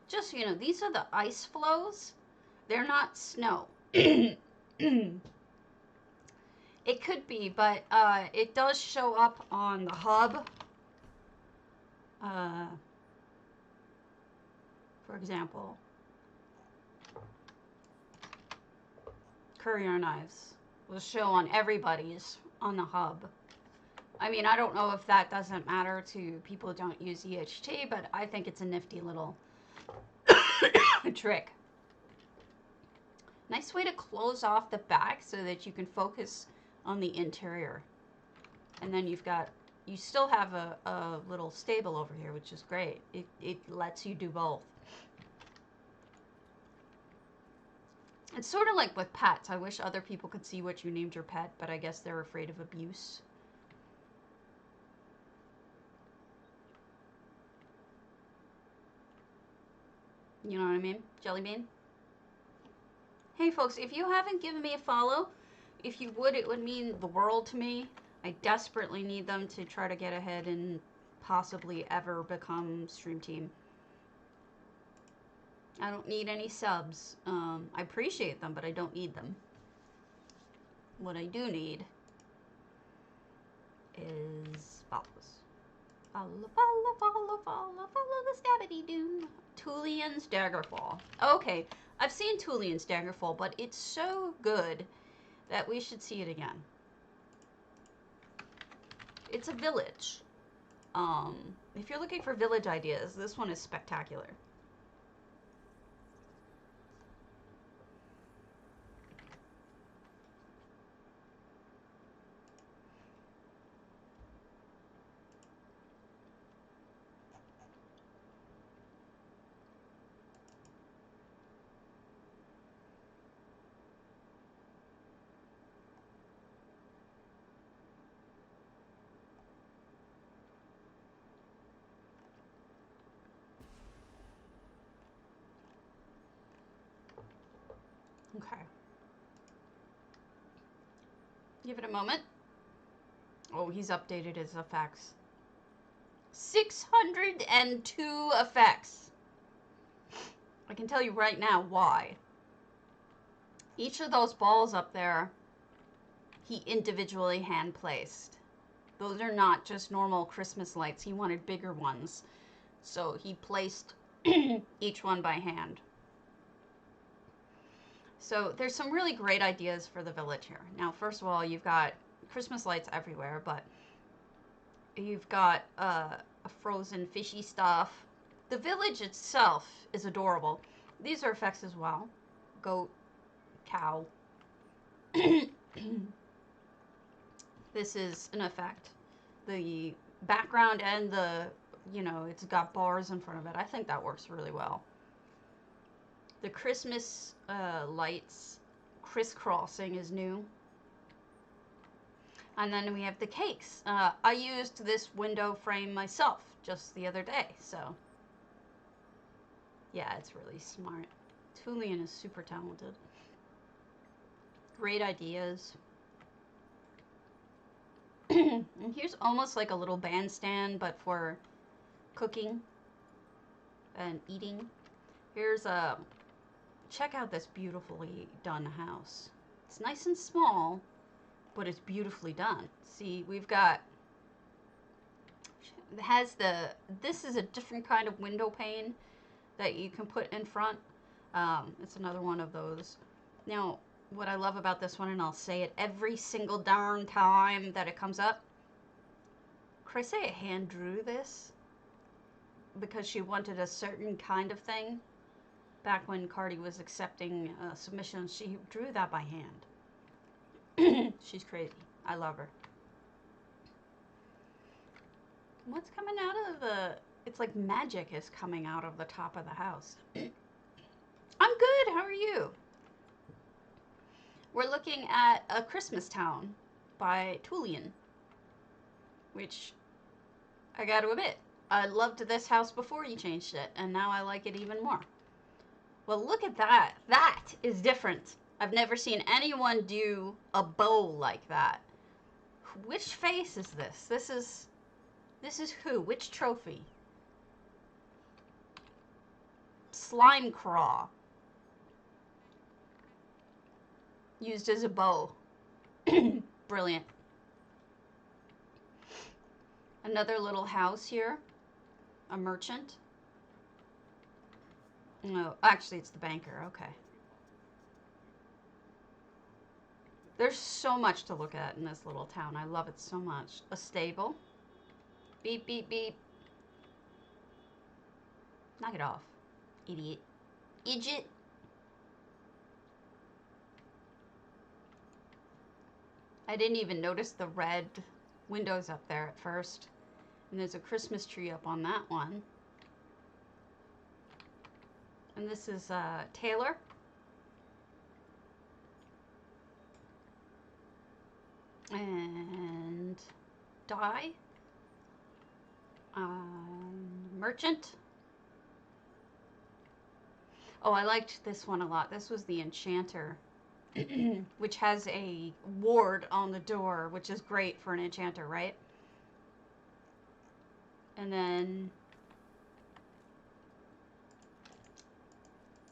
Just so you know, these are the ice flows. They're not snow. It could be, but it does show up on the hub. For example, courier knives will show on everybody's on the hub. I mean, I don't know if that doesn't matter to people who don't use EHT, but I think it's a nifty little trick. Nice way to close off the back so that you can focus on the interior. And then you still have a little stable over here, which is great. It lets you do both. It's sort of like with pets. I wish other people could see what you named your pet, but I guess they're afraid of abuse. You know what I mean? Jelly bean? Hey folks, if you haven't given me a follow, if you would, it would mean the world to me. I desperately need them to try to get ahead and possibly ever become Stream Team. I don't need any subs. I appreciate them, but I don't need them. What I do need is follows. Follow the Stabby Doom. Tulien's Daggerfall. Okay, I've seen Tulien's Daggerfall, but it's so good that we should see it again. It's a village. If you're looking for village ideas, this one is spectacular. Okay. Give it a moment. Oh, he's updated his effects. 602 effects. I can tell you right now why. Each of those balls up there, he individually hand placed. Those are not just normal Christmas lights. He wanted bigger ones. So he placed each one by hand. So there's some really great ideas for the village here. Now, first of all, you've got Christmas lights everywhere, but you've got a frozen fishy stuff. The village itself is adorable. These are effects as well. Goat, cow. This is an effect. The background and the, you know, it's got bars in front of it. I think that works really well. The Christmas lights crisscrossing is new. And then we have the cakes. I used this window frame myself just the other day, so yeah, it's really smart. Tulien is super talented. Great ideas. And here's almost like a little bandstand, but for cooking and eating. Here's a... Check out this beautifully done house. It's nice and small, but it's beautifully done. See, we've got... It has the... This is a different kind of window pane that you can put in front. It's another one of those. Now, what I love about this one, and I'll say it every single darn time that it comes up. Could I say I hand drew this? because she wanted a certain kind of thing. Back when Cardi was accepting submissions, she drew that by hand. She's crazy. I love her. What's coming out of the... It's like magic is coming out of the top of the house. I'm good. How are you? We're looking at A Christmas Town by Tulien, which I got to admit, I loved this house before you changed it, and now I like it even more. Well, look at that. That is different. I've never seen anyone do a bow like that. Which face is this? This is who? Which trophy? Slime craw. Used as a bow. Brilliant. Another little house here. A merchant. No, actually it's the banker. Okay. There's so much to look at in this little town. I love it so much. A stable. Beep, beep, beep. Knock it off, idiot. Idiot. I didn't even notice the red windows up there at first. And there's a Christmas tree up on that one. And this is Taylor. And Dye. Merchant. Oh, I liked this one a lot. This was the Enchanter, which has a ward on the door, which is great for an enchanter, right? And then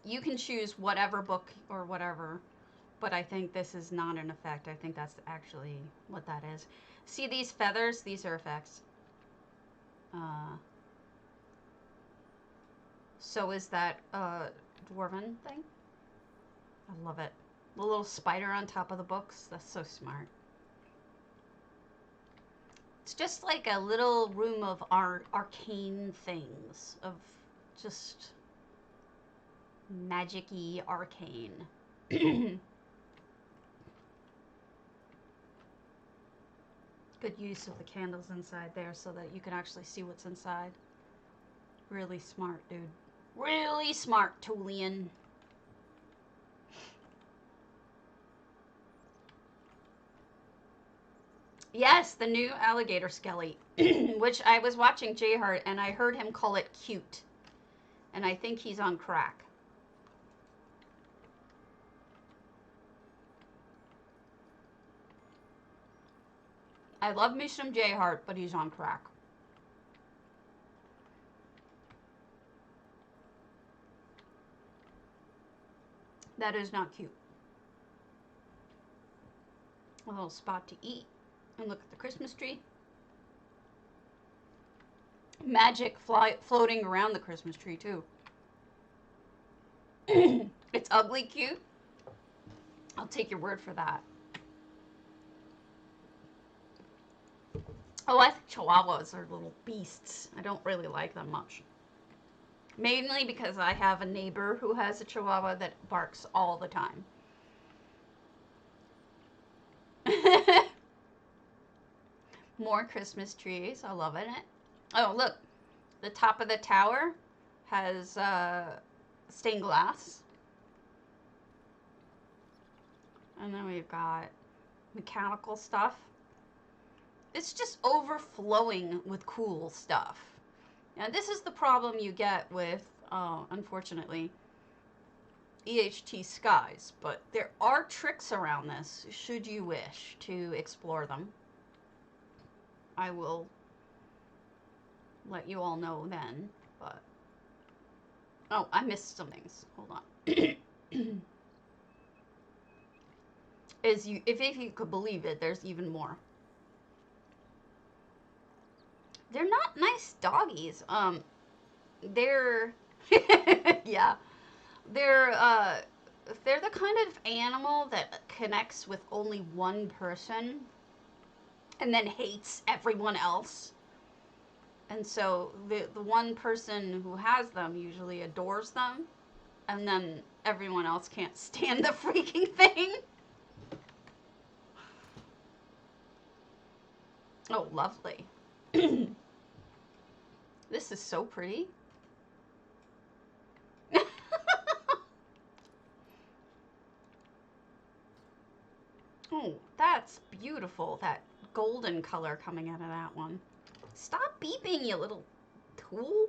you can choose whatever book or whatever, but I think this is not an effect. I think that's actually what that is. See these feathers? These are effects. So is that dwarven thing. I love it. The little spider on top of the books. That's so smart. It's just like a little room of arcane things. Of just magic-y arcane. Good use of the candles inside there so that you can actually see what's inside. Really smart, dude. Really smart, Tulien. Yes, the new alligator skelly, which I was watching J-Heart and I heard him call it cute. And I think he's on crack. I love me some J-Heart, but he's on crack. That is not cute. A little spot to eat and look at the Christmas tree. Magic floating around the Christmas tree too. It's ugly cute. I'll take your word for that. Oh, I think chihuahuas are little beasts. I don't really like them much. Mainly because I have a neighbor who has a chihuahua that barks all the time. More Christmas trees. I love it. Oh, look. The top of the tower has stained glass. And then we've got mechanical stuff. It's just overflowing with cool stuff. Now, this is the problem you get with, unfortunately, EHT skies. But there are tricks around this, should you wish to explore them. I will let you all know then, but... Oh, I missed some things. Hold on. If you could believe it, there's even more. They're not nice doggies. They're... yeah. They're the kind of animal that connects with only one person and then hates everyone else. And so the one person who has them usually adores them, and then everyone else can't stand the freaking thing. Oh, lovely. This is so pretty. Oh, that's beautiful. That golden color coming out of that one. Stop beeping, you little tool.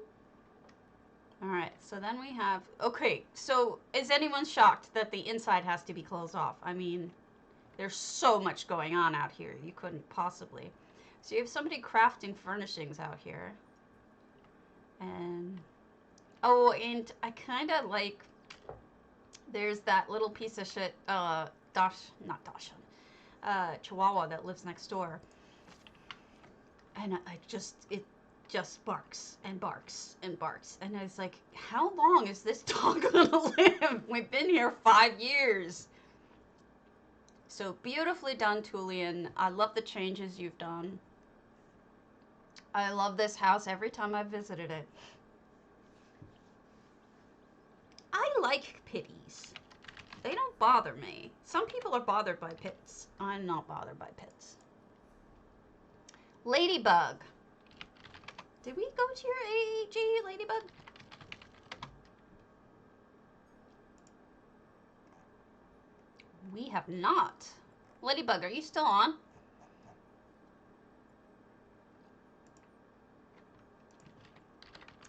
All right, so then we have, okay, so is anyone shocked that the inside has to be closed off? I mean, there's so much going on out here. You couldn't possibly. So you have somebody crafting furnishings out here. And, oh, and I kind of like, there's that little piece of shit, Chihuahua that lives next door. And it just barks and barks and barks. And I was like, how long is this dog gonna live? We've been here 5 years. So beautifully done, Tulien. I love the changes you've done. I love this house every time I've visited it. I like pitties. They don't bother me. Some people are bothered by pits. I'm not bothered by pits. Ladybug. Did we go to your AAG, Ladybug? We have not. Ladybug, are you still on?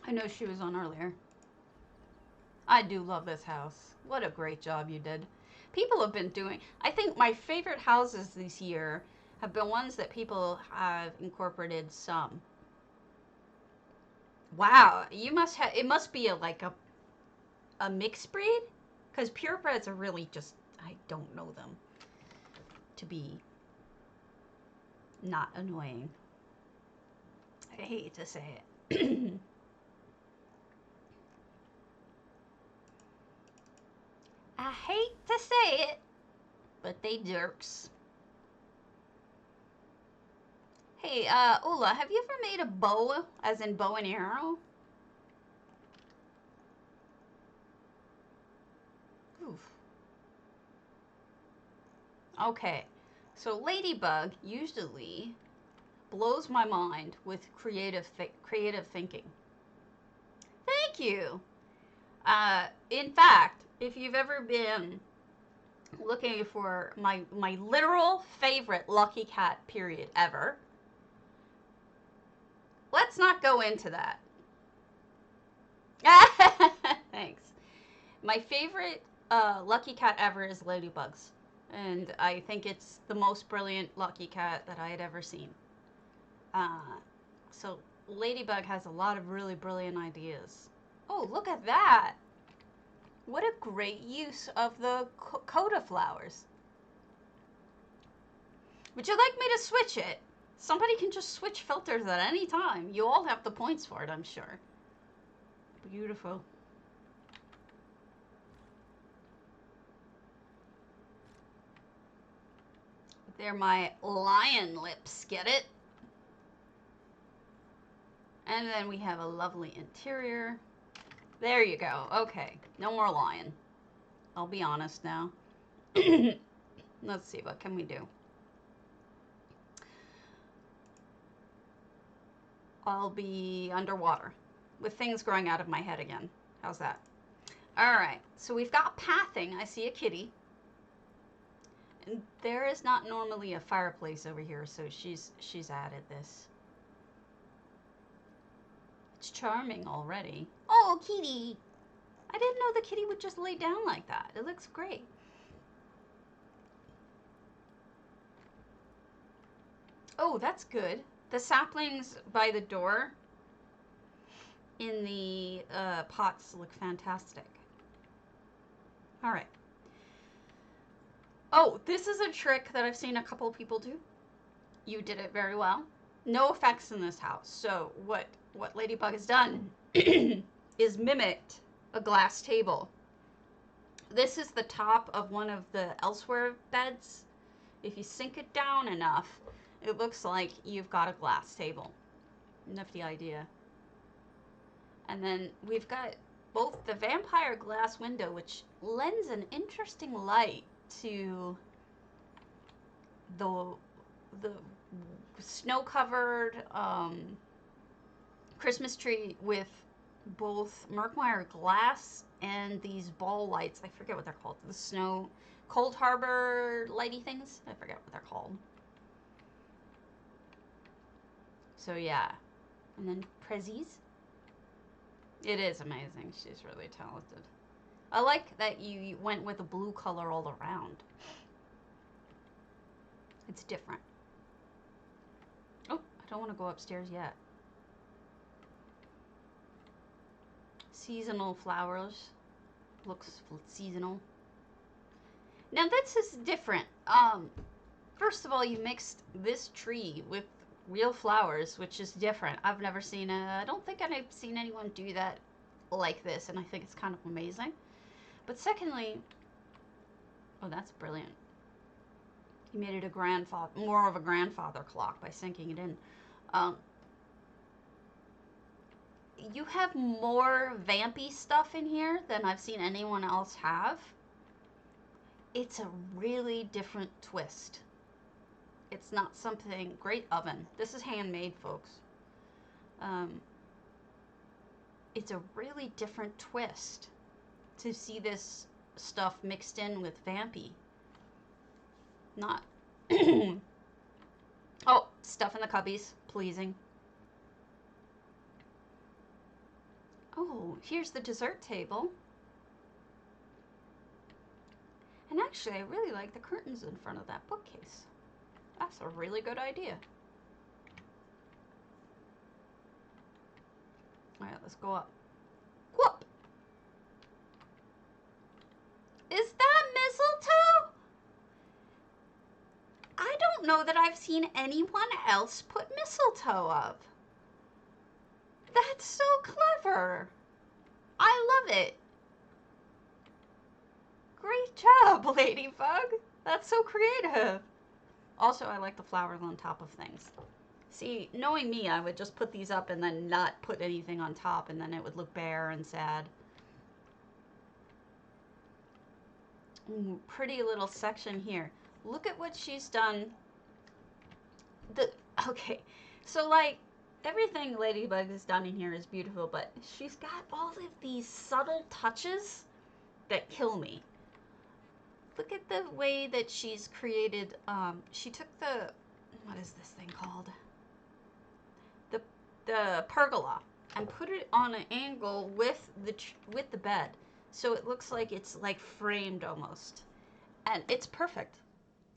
I know she was on earlier. I do love this house. What a great job you did. People have been doing, I think my favorite houses this year have been ones that people have incorporated some. Wow, you must have, it must be like a mixed breed? Because purebreds are really just, I don't know them to be not annoying. I hate to say it. I hate to say it, but they jerks. Hey, Ula, have you ever made a bow, as in bow and arrow? Oof. Okay, so Ladybug usually blows my mind with creative thinking. Thank you. In fact, if you've ever been looking for my literal favorite lucky cat period ever, let's not go into that. Thanks. My favorite lucky cat ever is Ladybug's, and I think it's the most brilliant lucky cat that I had ever seen. So Ladybug has a lot of really brilliant ideas. Oh, look at that! What a great use of the coda flowers. Would you like me to switch it? Somebody can just switch filters at any time. You all have the points for it, I'm sure. Beautiful. They're my lion lips, get it? And then we have a lovely interior. There you go. Okay, no more lion. I'll be honest now. Let's see, what can we do? I'll be underwater with things growing out of my head again. How's that? All right, so we've got pathing. I see a kitty. And there is not normally a fireplace over here, so she's added this. It's charming already. Oh, kitty! I didn't know the kitty would just lay down like that. It looks great. Oh, that's good. The saplings by the door in the pots look fantastic. All right. Oh, this is a trick that I've seen a couple of people do. You did it very well. No effects in this house. So what Ladybug has done is mimicked a glass table. This is the top of one of the elsewhere beds. If you sink it down enough, it looks like you've got a glass table. Nifty idea. And then we've got both the vampire glass window, which lends an interesting light to the snow-covered Christmas tree with both Murkmire glass and these ball lights. I forget what they're called. The snow Cold Harbor lighty things. I forget what they're called. So yeah. And then Prezzies. It is amazing. She's really talented. I like that you went with a blue color all around. It's different. Oh, I don't want to go upstairs yet. Seasonal flowers. Looks seasonal. Now this is different. First of all, you mixed this tree with real flowers, which is different. I've never seen I don't think I've seen anyone do that like this, and I think it's kind of amazing. But secondly, oh, that's brilliant. You made it more of a grandfather clock by sinking it in. You have more vampy stuff in here than I've seen anyone else have. It's a really different twist. It's not something... Great oven. This is handmade, folks. It's a really different twist to see this stuff mixed in with vampy. Not... Oh, stuff in the cubbies. Pleasing. Oh, here's the dessert table. And actually, I really like the curtains in front of that bookcase. That's a really good idea. Alright, let's go up. Go up! Is that mistletoe? I don't know that I've seen anyone else put mistletoe up. That's so clever. I love it. Great job, Ladybug. That's so creative. Also, I like the flowers on top of things. See, knowing me, I would just put these up and then not put anything on top, and then it would look bare and sad. Ooh, pretty little section here. Look at what she's done. Okay, so like, everything Ladybug has done in here is beautiful, but she's got all of these subtle touches that kill me. Look at the way that she's created, she took the, what is this thing called? The pergola, and put it on an angle with the bed. So it looks like it's like framed almost. And it's perfect.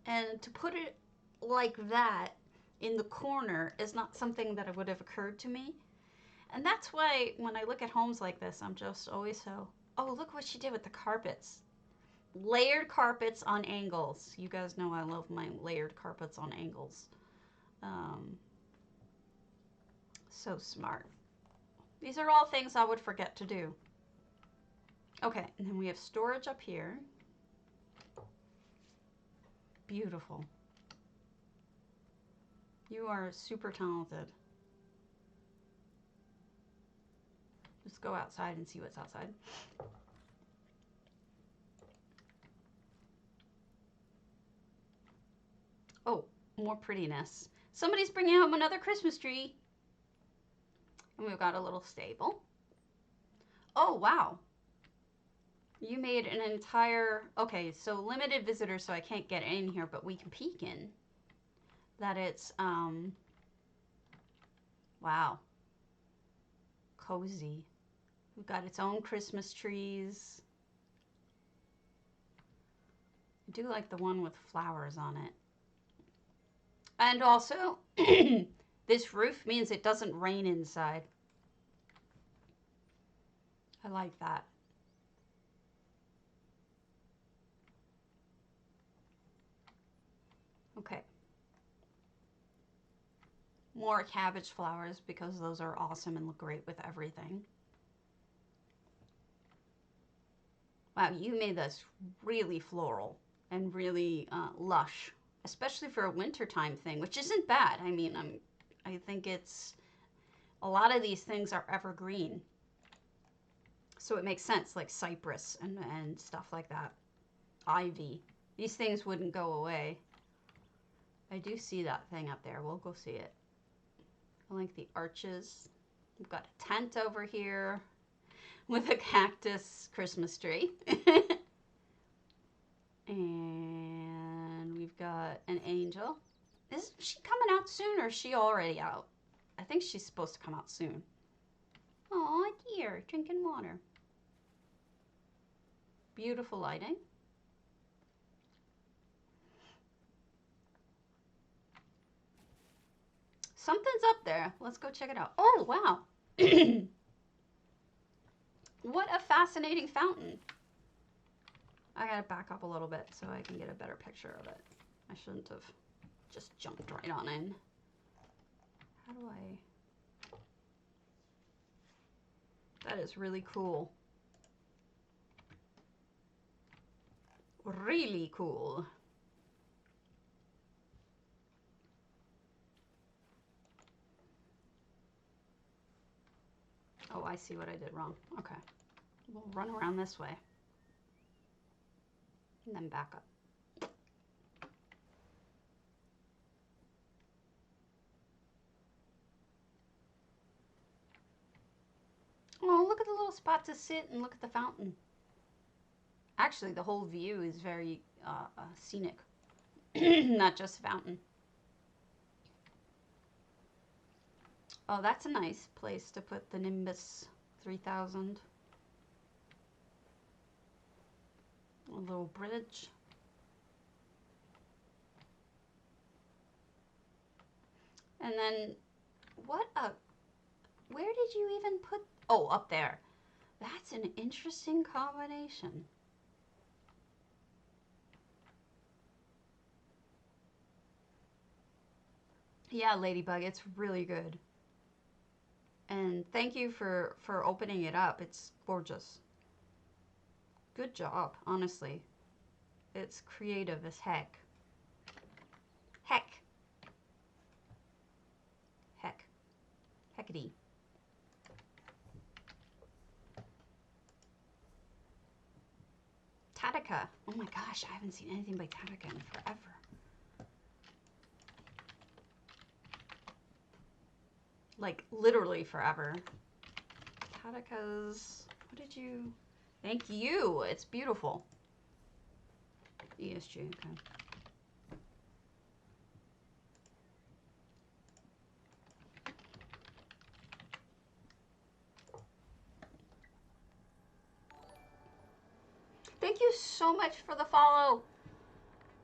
And to put it like that in the corner is not something that would have occurred to me. And that's why when I look at homes like this, I'm just always so, oh, look what she did with the carpets. Layered carpets on angles. You guys know I love my layered carpets on angles. So smart. These are all things I would forget to do. Okay, and then we have storage up here. Beautiful. You are super talented. Let's go outside and see what's outside. Oh, more prettiness. Somebody's bringing home another Christmas tree. And we've got a little stable. Oh, wow. You made an entire... Okay, so limited visitors, so I can't get in here, but we can peek in. That it's, wow. Cozy. We've got its own Christmas trees. I do like the one with flowers on it. And also, this roof means it doesn't rain inside. I like that. Okay. More cabbage flowers because those are awesome and look great with everything. Wow, you made this really floral and really lush, especially for a wintertime thing, which isn't bad. I mean, I think it's A lot of these things are evergreen. So it makes sense, like cypress and stuff like that. Ivy. These things wouldn't go away. I do see that thing up there. We'll go see it. I like the arches. We've got a tent over here with a cactus Christmas tree. And we've got an angel. Isn't she coming out soon, or is she already out? I think she's supposed to come out soon. Aw, dear, drinking water. Beautiful lighting. Something's up there. Let's go check it out. Oh, wow. What a fascinating fountain. I gotta back up a little bit so I can get a better picture of it. I shouldn't have just jumped right on in. How do I... That is really cool. Really cool. Oh, I see what I did wrong. Okay. We'll run around this way. And then back up. Oh, look at the little spot to sit and look at the fountain. Actually, the whole view is very scenic. Not just fountain. Oh, that's a nice place to put the Nimbus 3000. A little bridge. And then, where did you even put, oh, up there. That's an interesting combination. Yeah, Ladybug, it's really good. And thank you for opening it up. It's gorgeous. Good job, honestly. It's creative as heck. Heck. Heck. Heckity. Tatica. Oh my gosh, I haven't seen anything by Tatica in forever. Like, literally forever. Tatica's... What did you... Thank you. It's beautiful. ESG, okay. Thank you so much for the follow.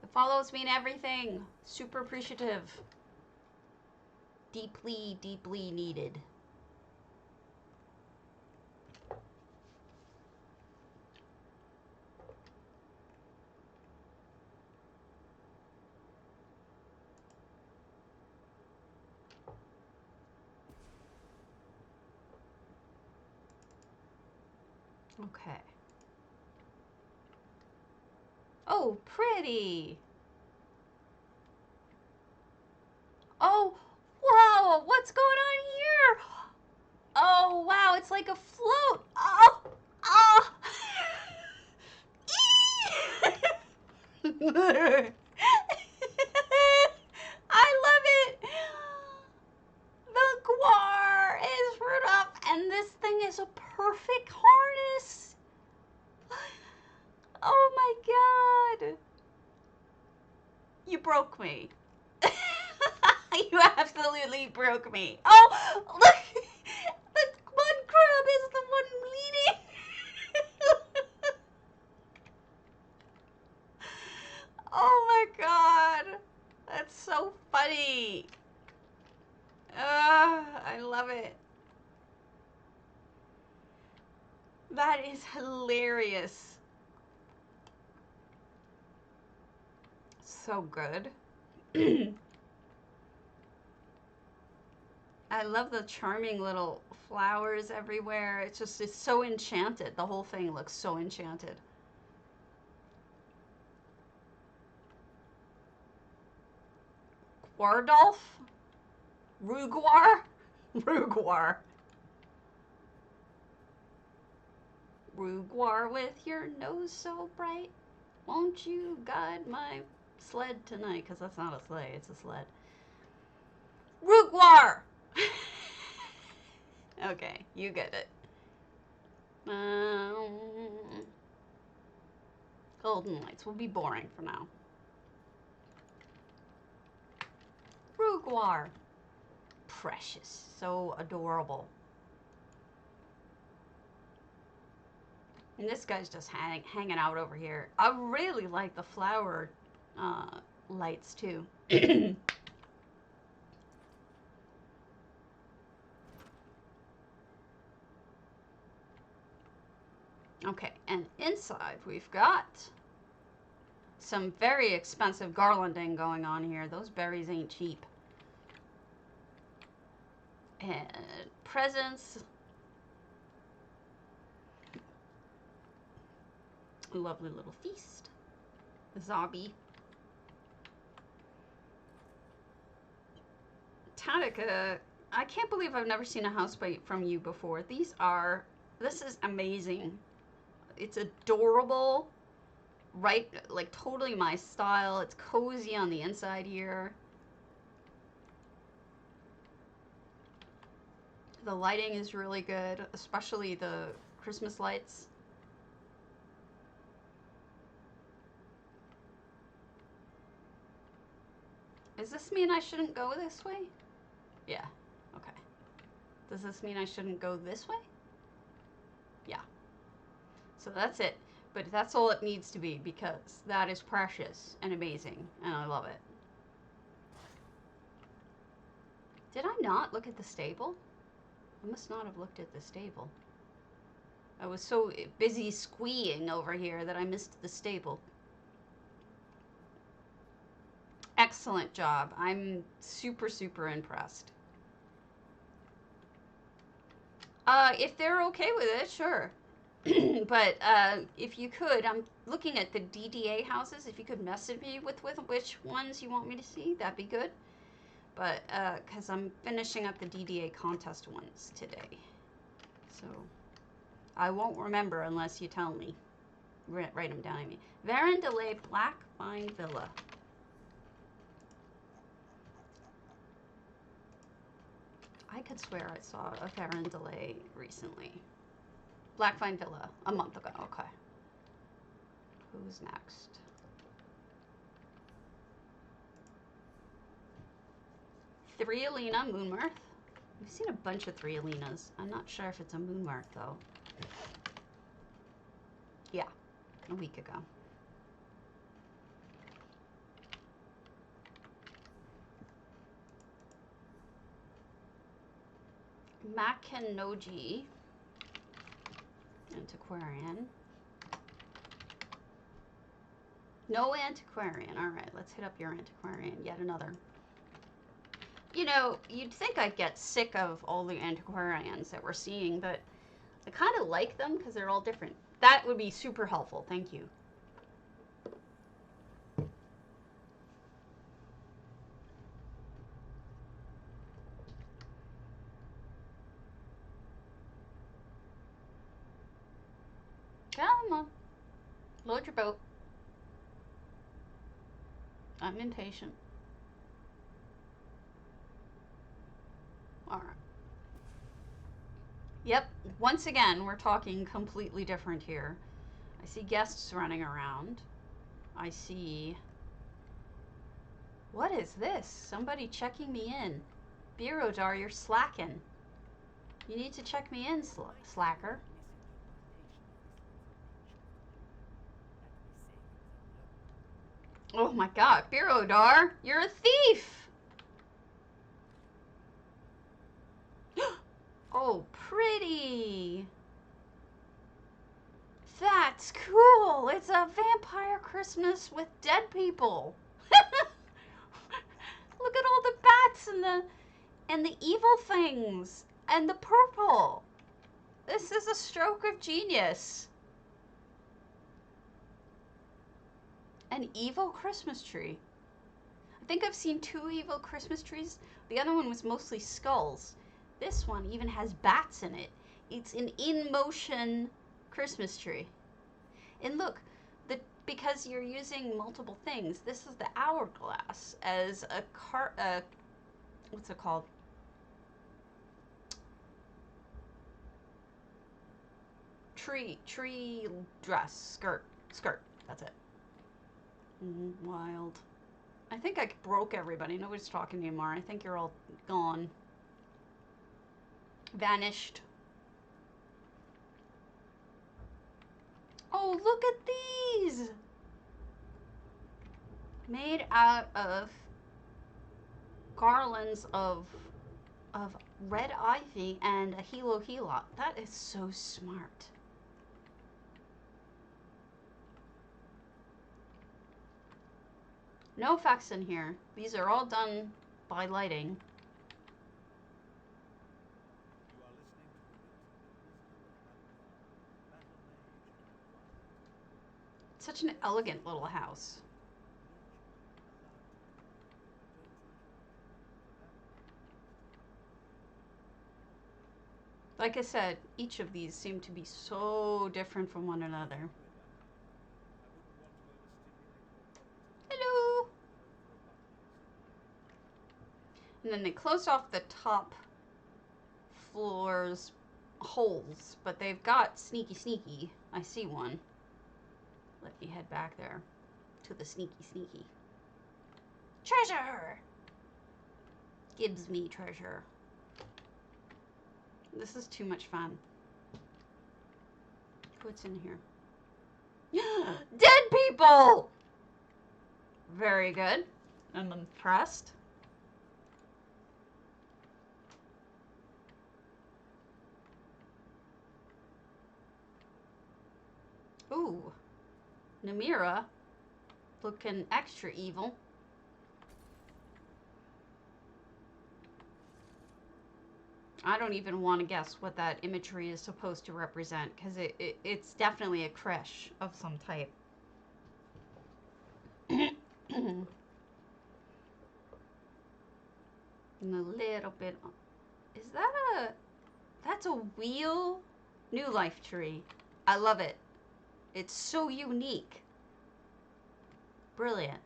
The follows mean everything. Super appreciative. Deeply, deeply needed. Okay. Oh, pretty. Oh, wow, what's going on here? Oh, wow, it's like a float. Oh, oh. I love it. The guar is screwed up, and this thing is a perfect harness. Oh my god. You broke me. You absolutely broke me. Oh, look. The mud crab is the one bleeding. Oh my god. That's so funny. I love it. That is hilarious. So good. I love the charming little flowers everywhere. It's just, it's so enchanted. The whole thing looks so enchanted. Guardolf? Ruguar? Rugwar. Rugwar with your nose so bright. Won't you guide my sled tonight? Because that's not a sleigh, it's a sled. Rugwar! Okay, you get it. Golden lights will be boring for now. Rugwar. Precious. So adorable. And this guy's just hanging out over here. I really like the flower lights too. Okay, and inside we've got some very expensive garlanding going on here. Those berries ain't cheap. And presents. A lovely little feast. Zombie. Tatica, I can't believe I've never seen a housebite from you before. This is amazing. It's adorable, right? Like totally my style. It's cozy on the inside here. The lighting is really good, especially the Christmas lights. Does this mean I shouldn't go this way? Yeah, okay. Does this mean I shouldn't go this way? Yeah. So that's it. But that's all it needs to be because that is precious and amazing and I love it. Did I not look at the stable? I must not have looked at the stable. I was so busy squeeing over here that I missed the stable. Excellent job. I'm super, super impressed. If they're okay with it, sure. But if you could, I'm looking at the DDA houses. If you could message me with which ones you want me to see, that'd be good. But because I'm finishing up the DDA contest ones today. So I won't remember unless you tell me. Write them down at me. Varandale Black Vine Villa. I could swear I saw a Varandale recently. Blackvine Villa, a month ago. Okay. Who's next? Threalina Moonmarth. We've seen a bunch of Threalinas. I'm not sure if it's a Moonmarth though. Yeah, a week ago. Makinoji. Antiquarian. No antiquarian. All right, let's hit up your antiquarian. Yet another. You know, you'd think I'd get sick of all the antiquarians that we're seeing, but I kind of like them because they're all different. That would be super helpful. Thank you. Come on. Load your boat. I'm impatient. Alright. Yep, once again, we're talking completely different here. I see guests running around. I see... What is this? Somebody checking me in. Birodar, you're slacking. You need to check me in, slacker. Oh my god, Birodar, you're a thief! Oh, pretty! That's cool! It's a vampire Christmas with dead people! Look at all the bats and the evil things and the purple. This is a stroke of genius. An evil Christmas tree. I think I've seen 2 evil Christmas trees. The other one was mostly skulls. This one even has bats in it. It's an in-motion Christmas tree. And look, because you're using multiple things, this is the hourglass as a what's it called? Tree dress, skirt. That's it. Wild. I think I broke everybody. Nobody's talking anymore. I think you're all gone. Vanished. Oh, look at these! Made out of garlands of red ivy and a hilo. That is so smart. No effects in here. These are all done by lighting. Such an elegant little house. Like I said, each of these seem to be so different from one another. Hello! And then they close off the top floor's holes, but they've got sneaky. I see one. Let me head back there to the sneaky. Treasure! Gives me treasure. This is too much fun. What's in here? Dead people! Very good. I'm impressed. Ooh. Namira looking extra evil. I don't even want to guess what that imagery is supposed to represent, because it's definitely a creche of some type. And a little bit. Is that that's a wheel? New life tree. I love it. It's so unique. Brilliant.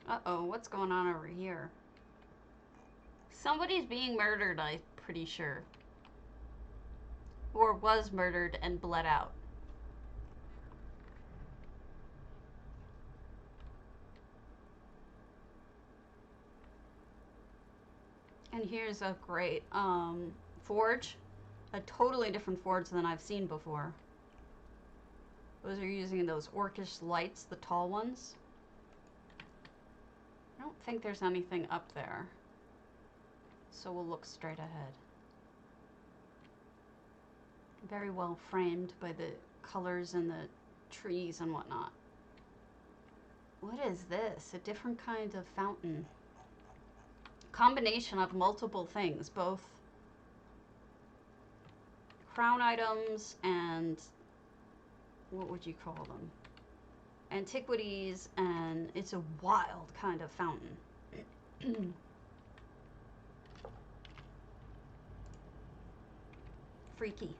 Uh-oh, what's going on over here? Somebody's being murdered, I'm pretty sure. Or was murdered and bled out. And here's a great forge. A totally different forge than I've seen before. Those are using those orcish lights, the tall ones. I don't think there's anything up there. So we'll look straight ahead. Very well framed by the colors and the trees and whatnot. What is this? A different kind of fountain. Combination of multiple things, both crown items and what would you call them? Antiquities, and it's a wild kind of fountain. Freaky.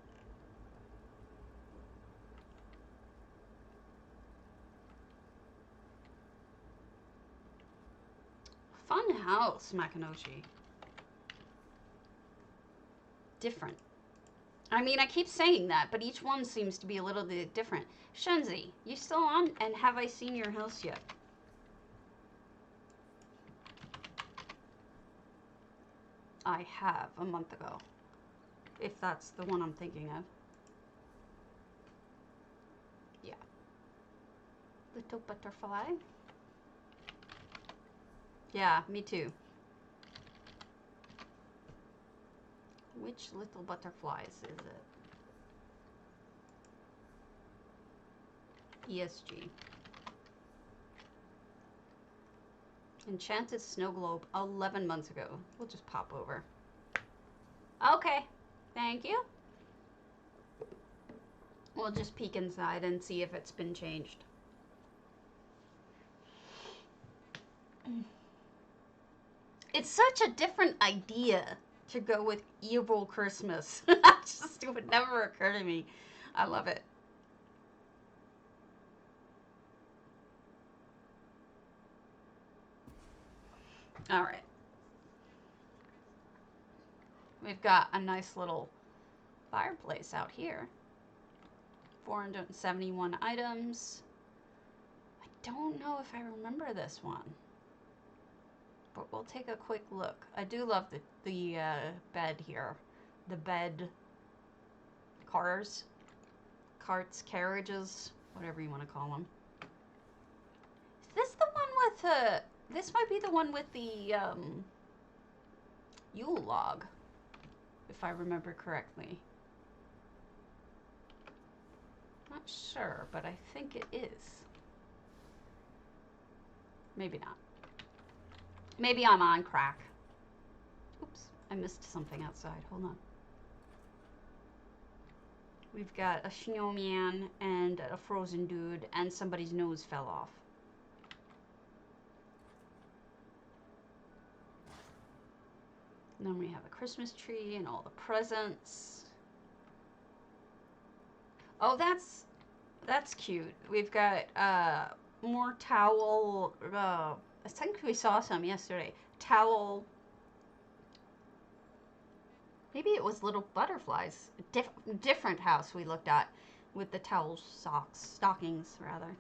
Fun house, Makinoji. Different. I mean, I keep saying that, but each one seems to be a little bit different. Shenzi, you still on? And have I seen your house yet? I have, a month ago. If that's the one I'm thinking of. Yeah. Little butterfly. Yeah, me too. Which little butterflies is it? ESG. Enchanted snow globe 11 months ago. We'll just pop over. Okay. Thank you. We'll just peek inside and see if it's been changed. It's such a different idea to go with evil Christmas. It would never occur to me. I love it. All right. We've got a nice little fireplace out here. 471 items. I don't know if I remember this one, but we'll take a quick look. I do love the bed here. The bed carts, carriages, whatever you want to call them. Is this the one with this might be the one with the Yule log, if I remember correctly. Not sure, but I think it is. Maybe not. Maybe I'm on crack. Oops, I missed something outside. Hold on. We've got a snowman and a frozen dude, and somebody's nose fell off. And then we have a Christmas tree and all the presents. Oh, that's cute. We've got more towel. I think we saw some yesterday. Towel. Maybe it was little butterflies. Different house we looked at with the towel stockings rather.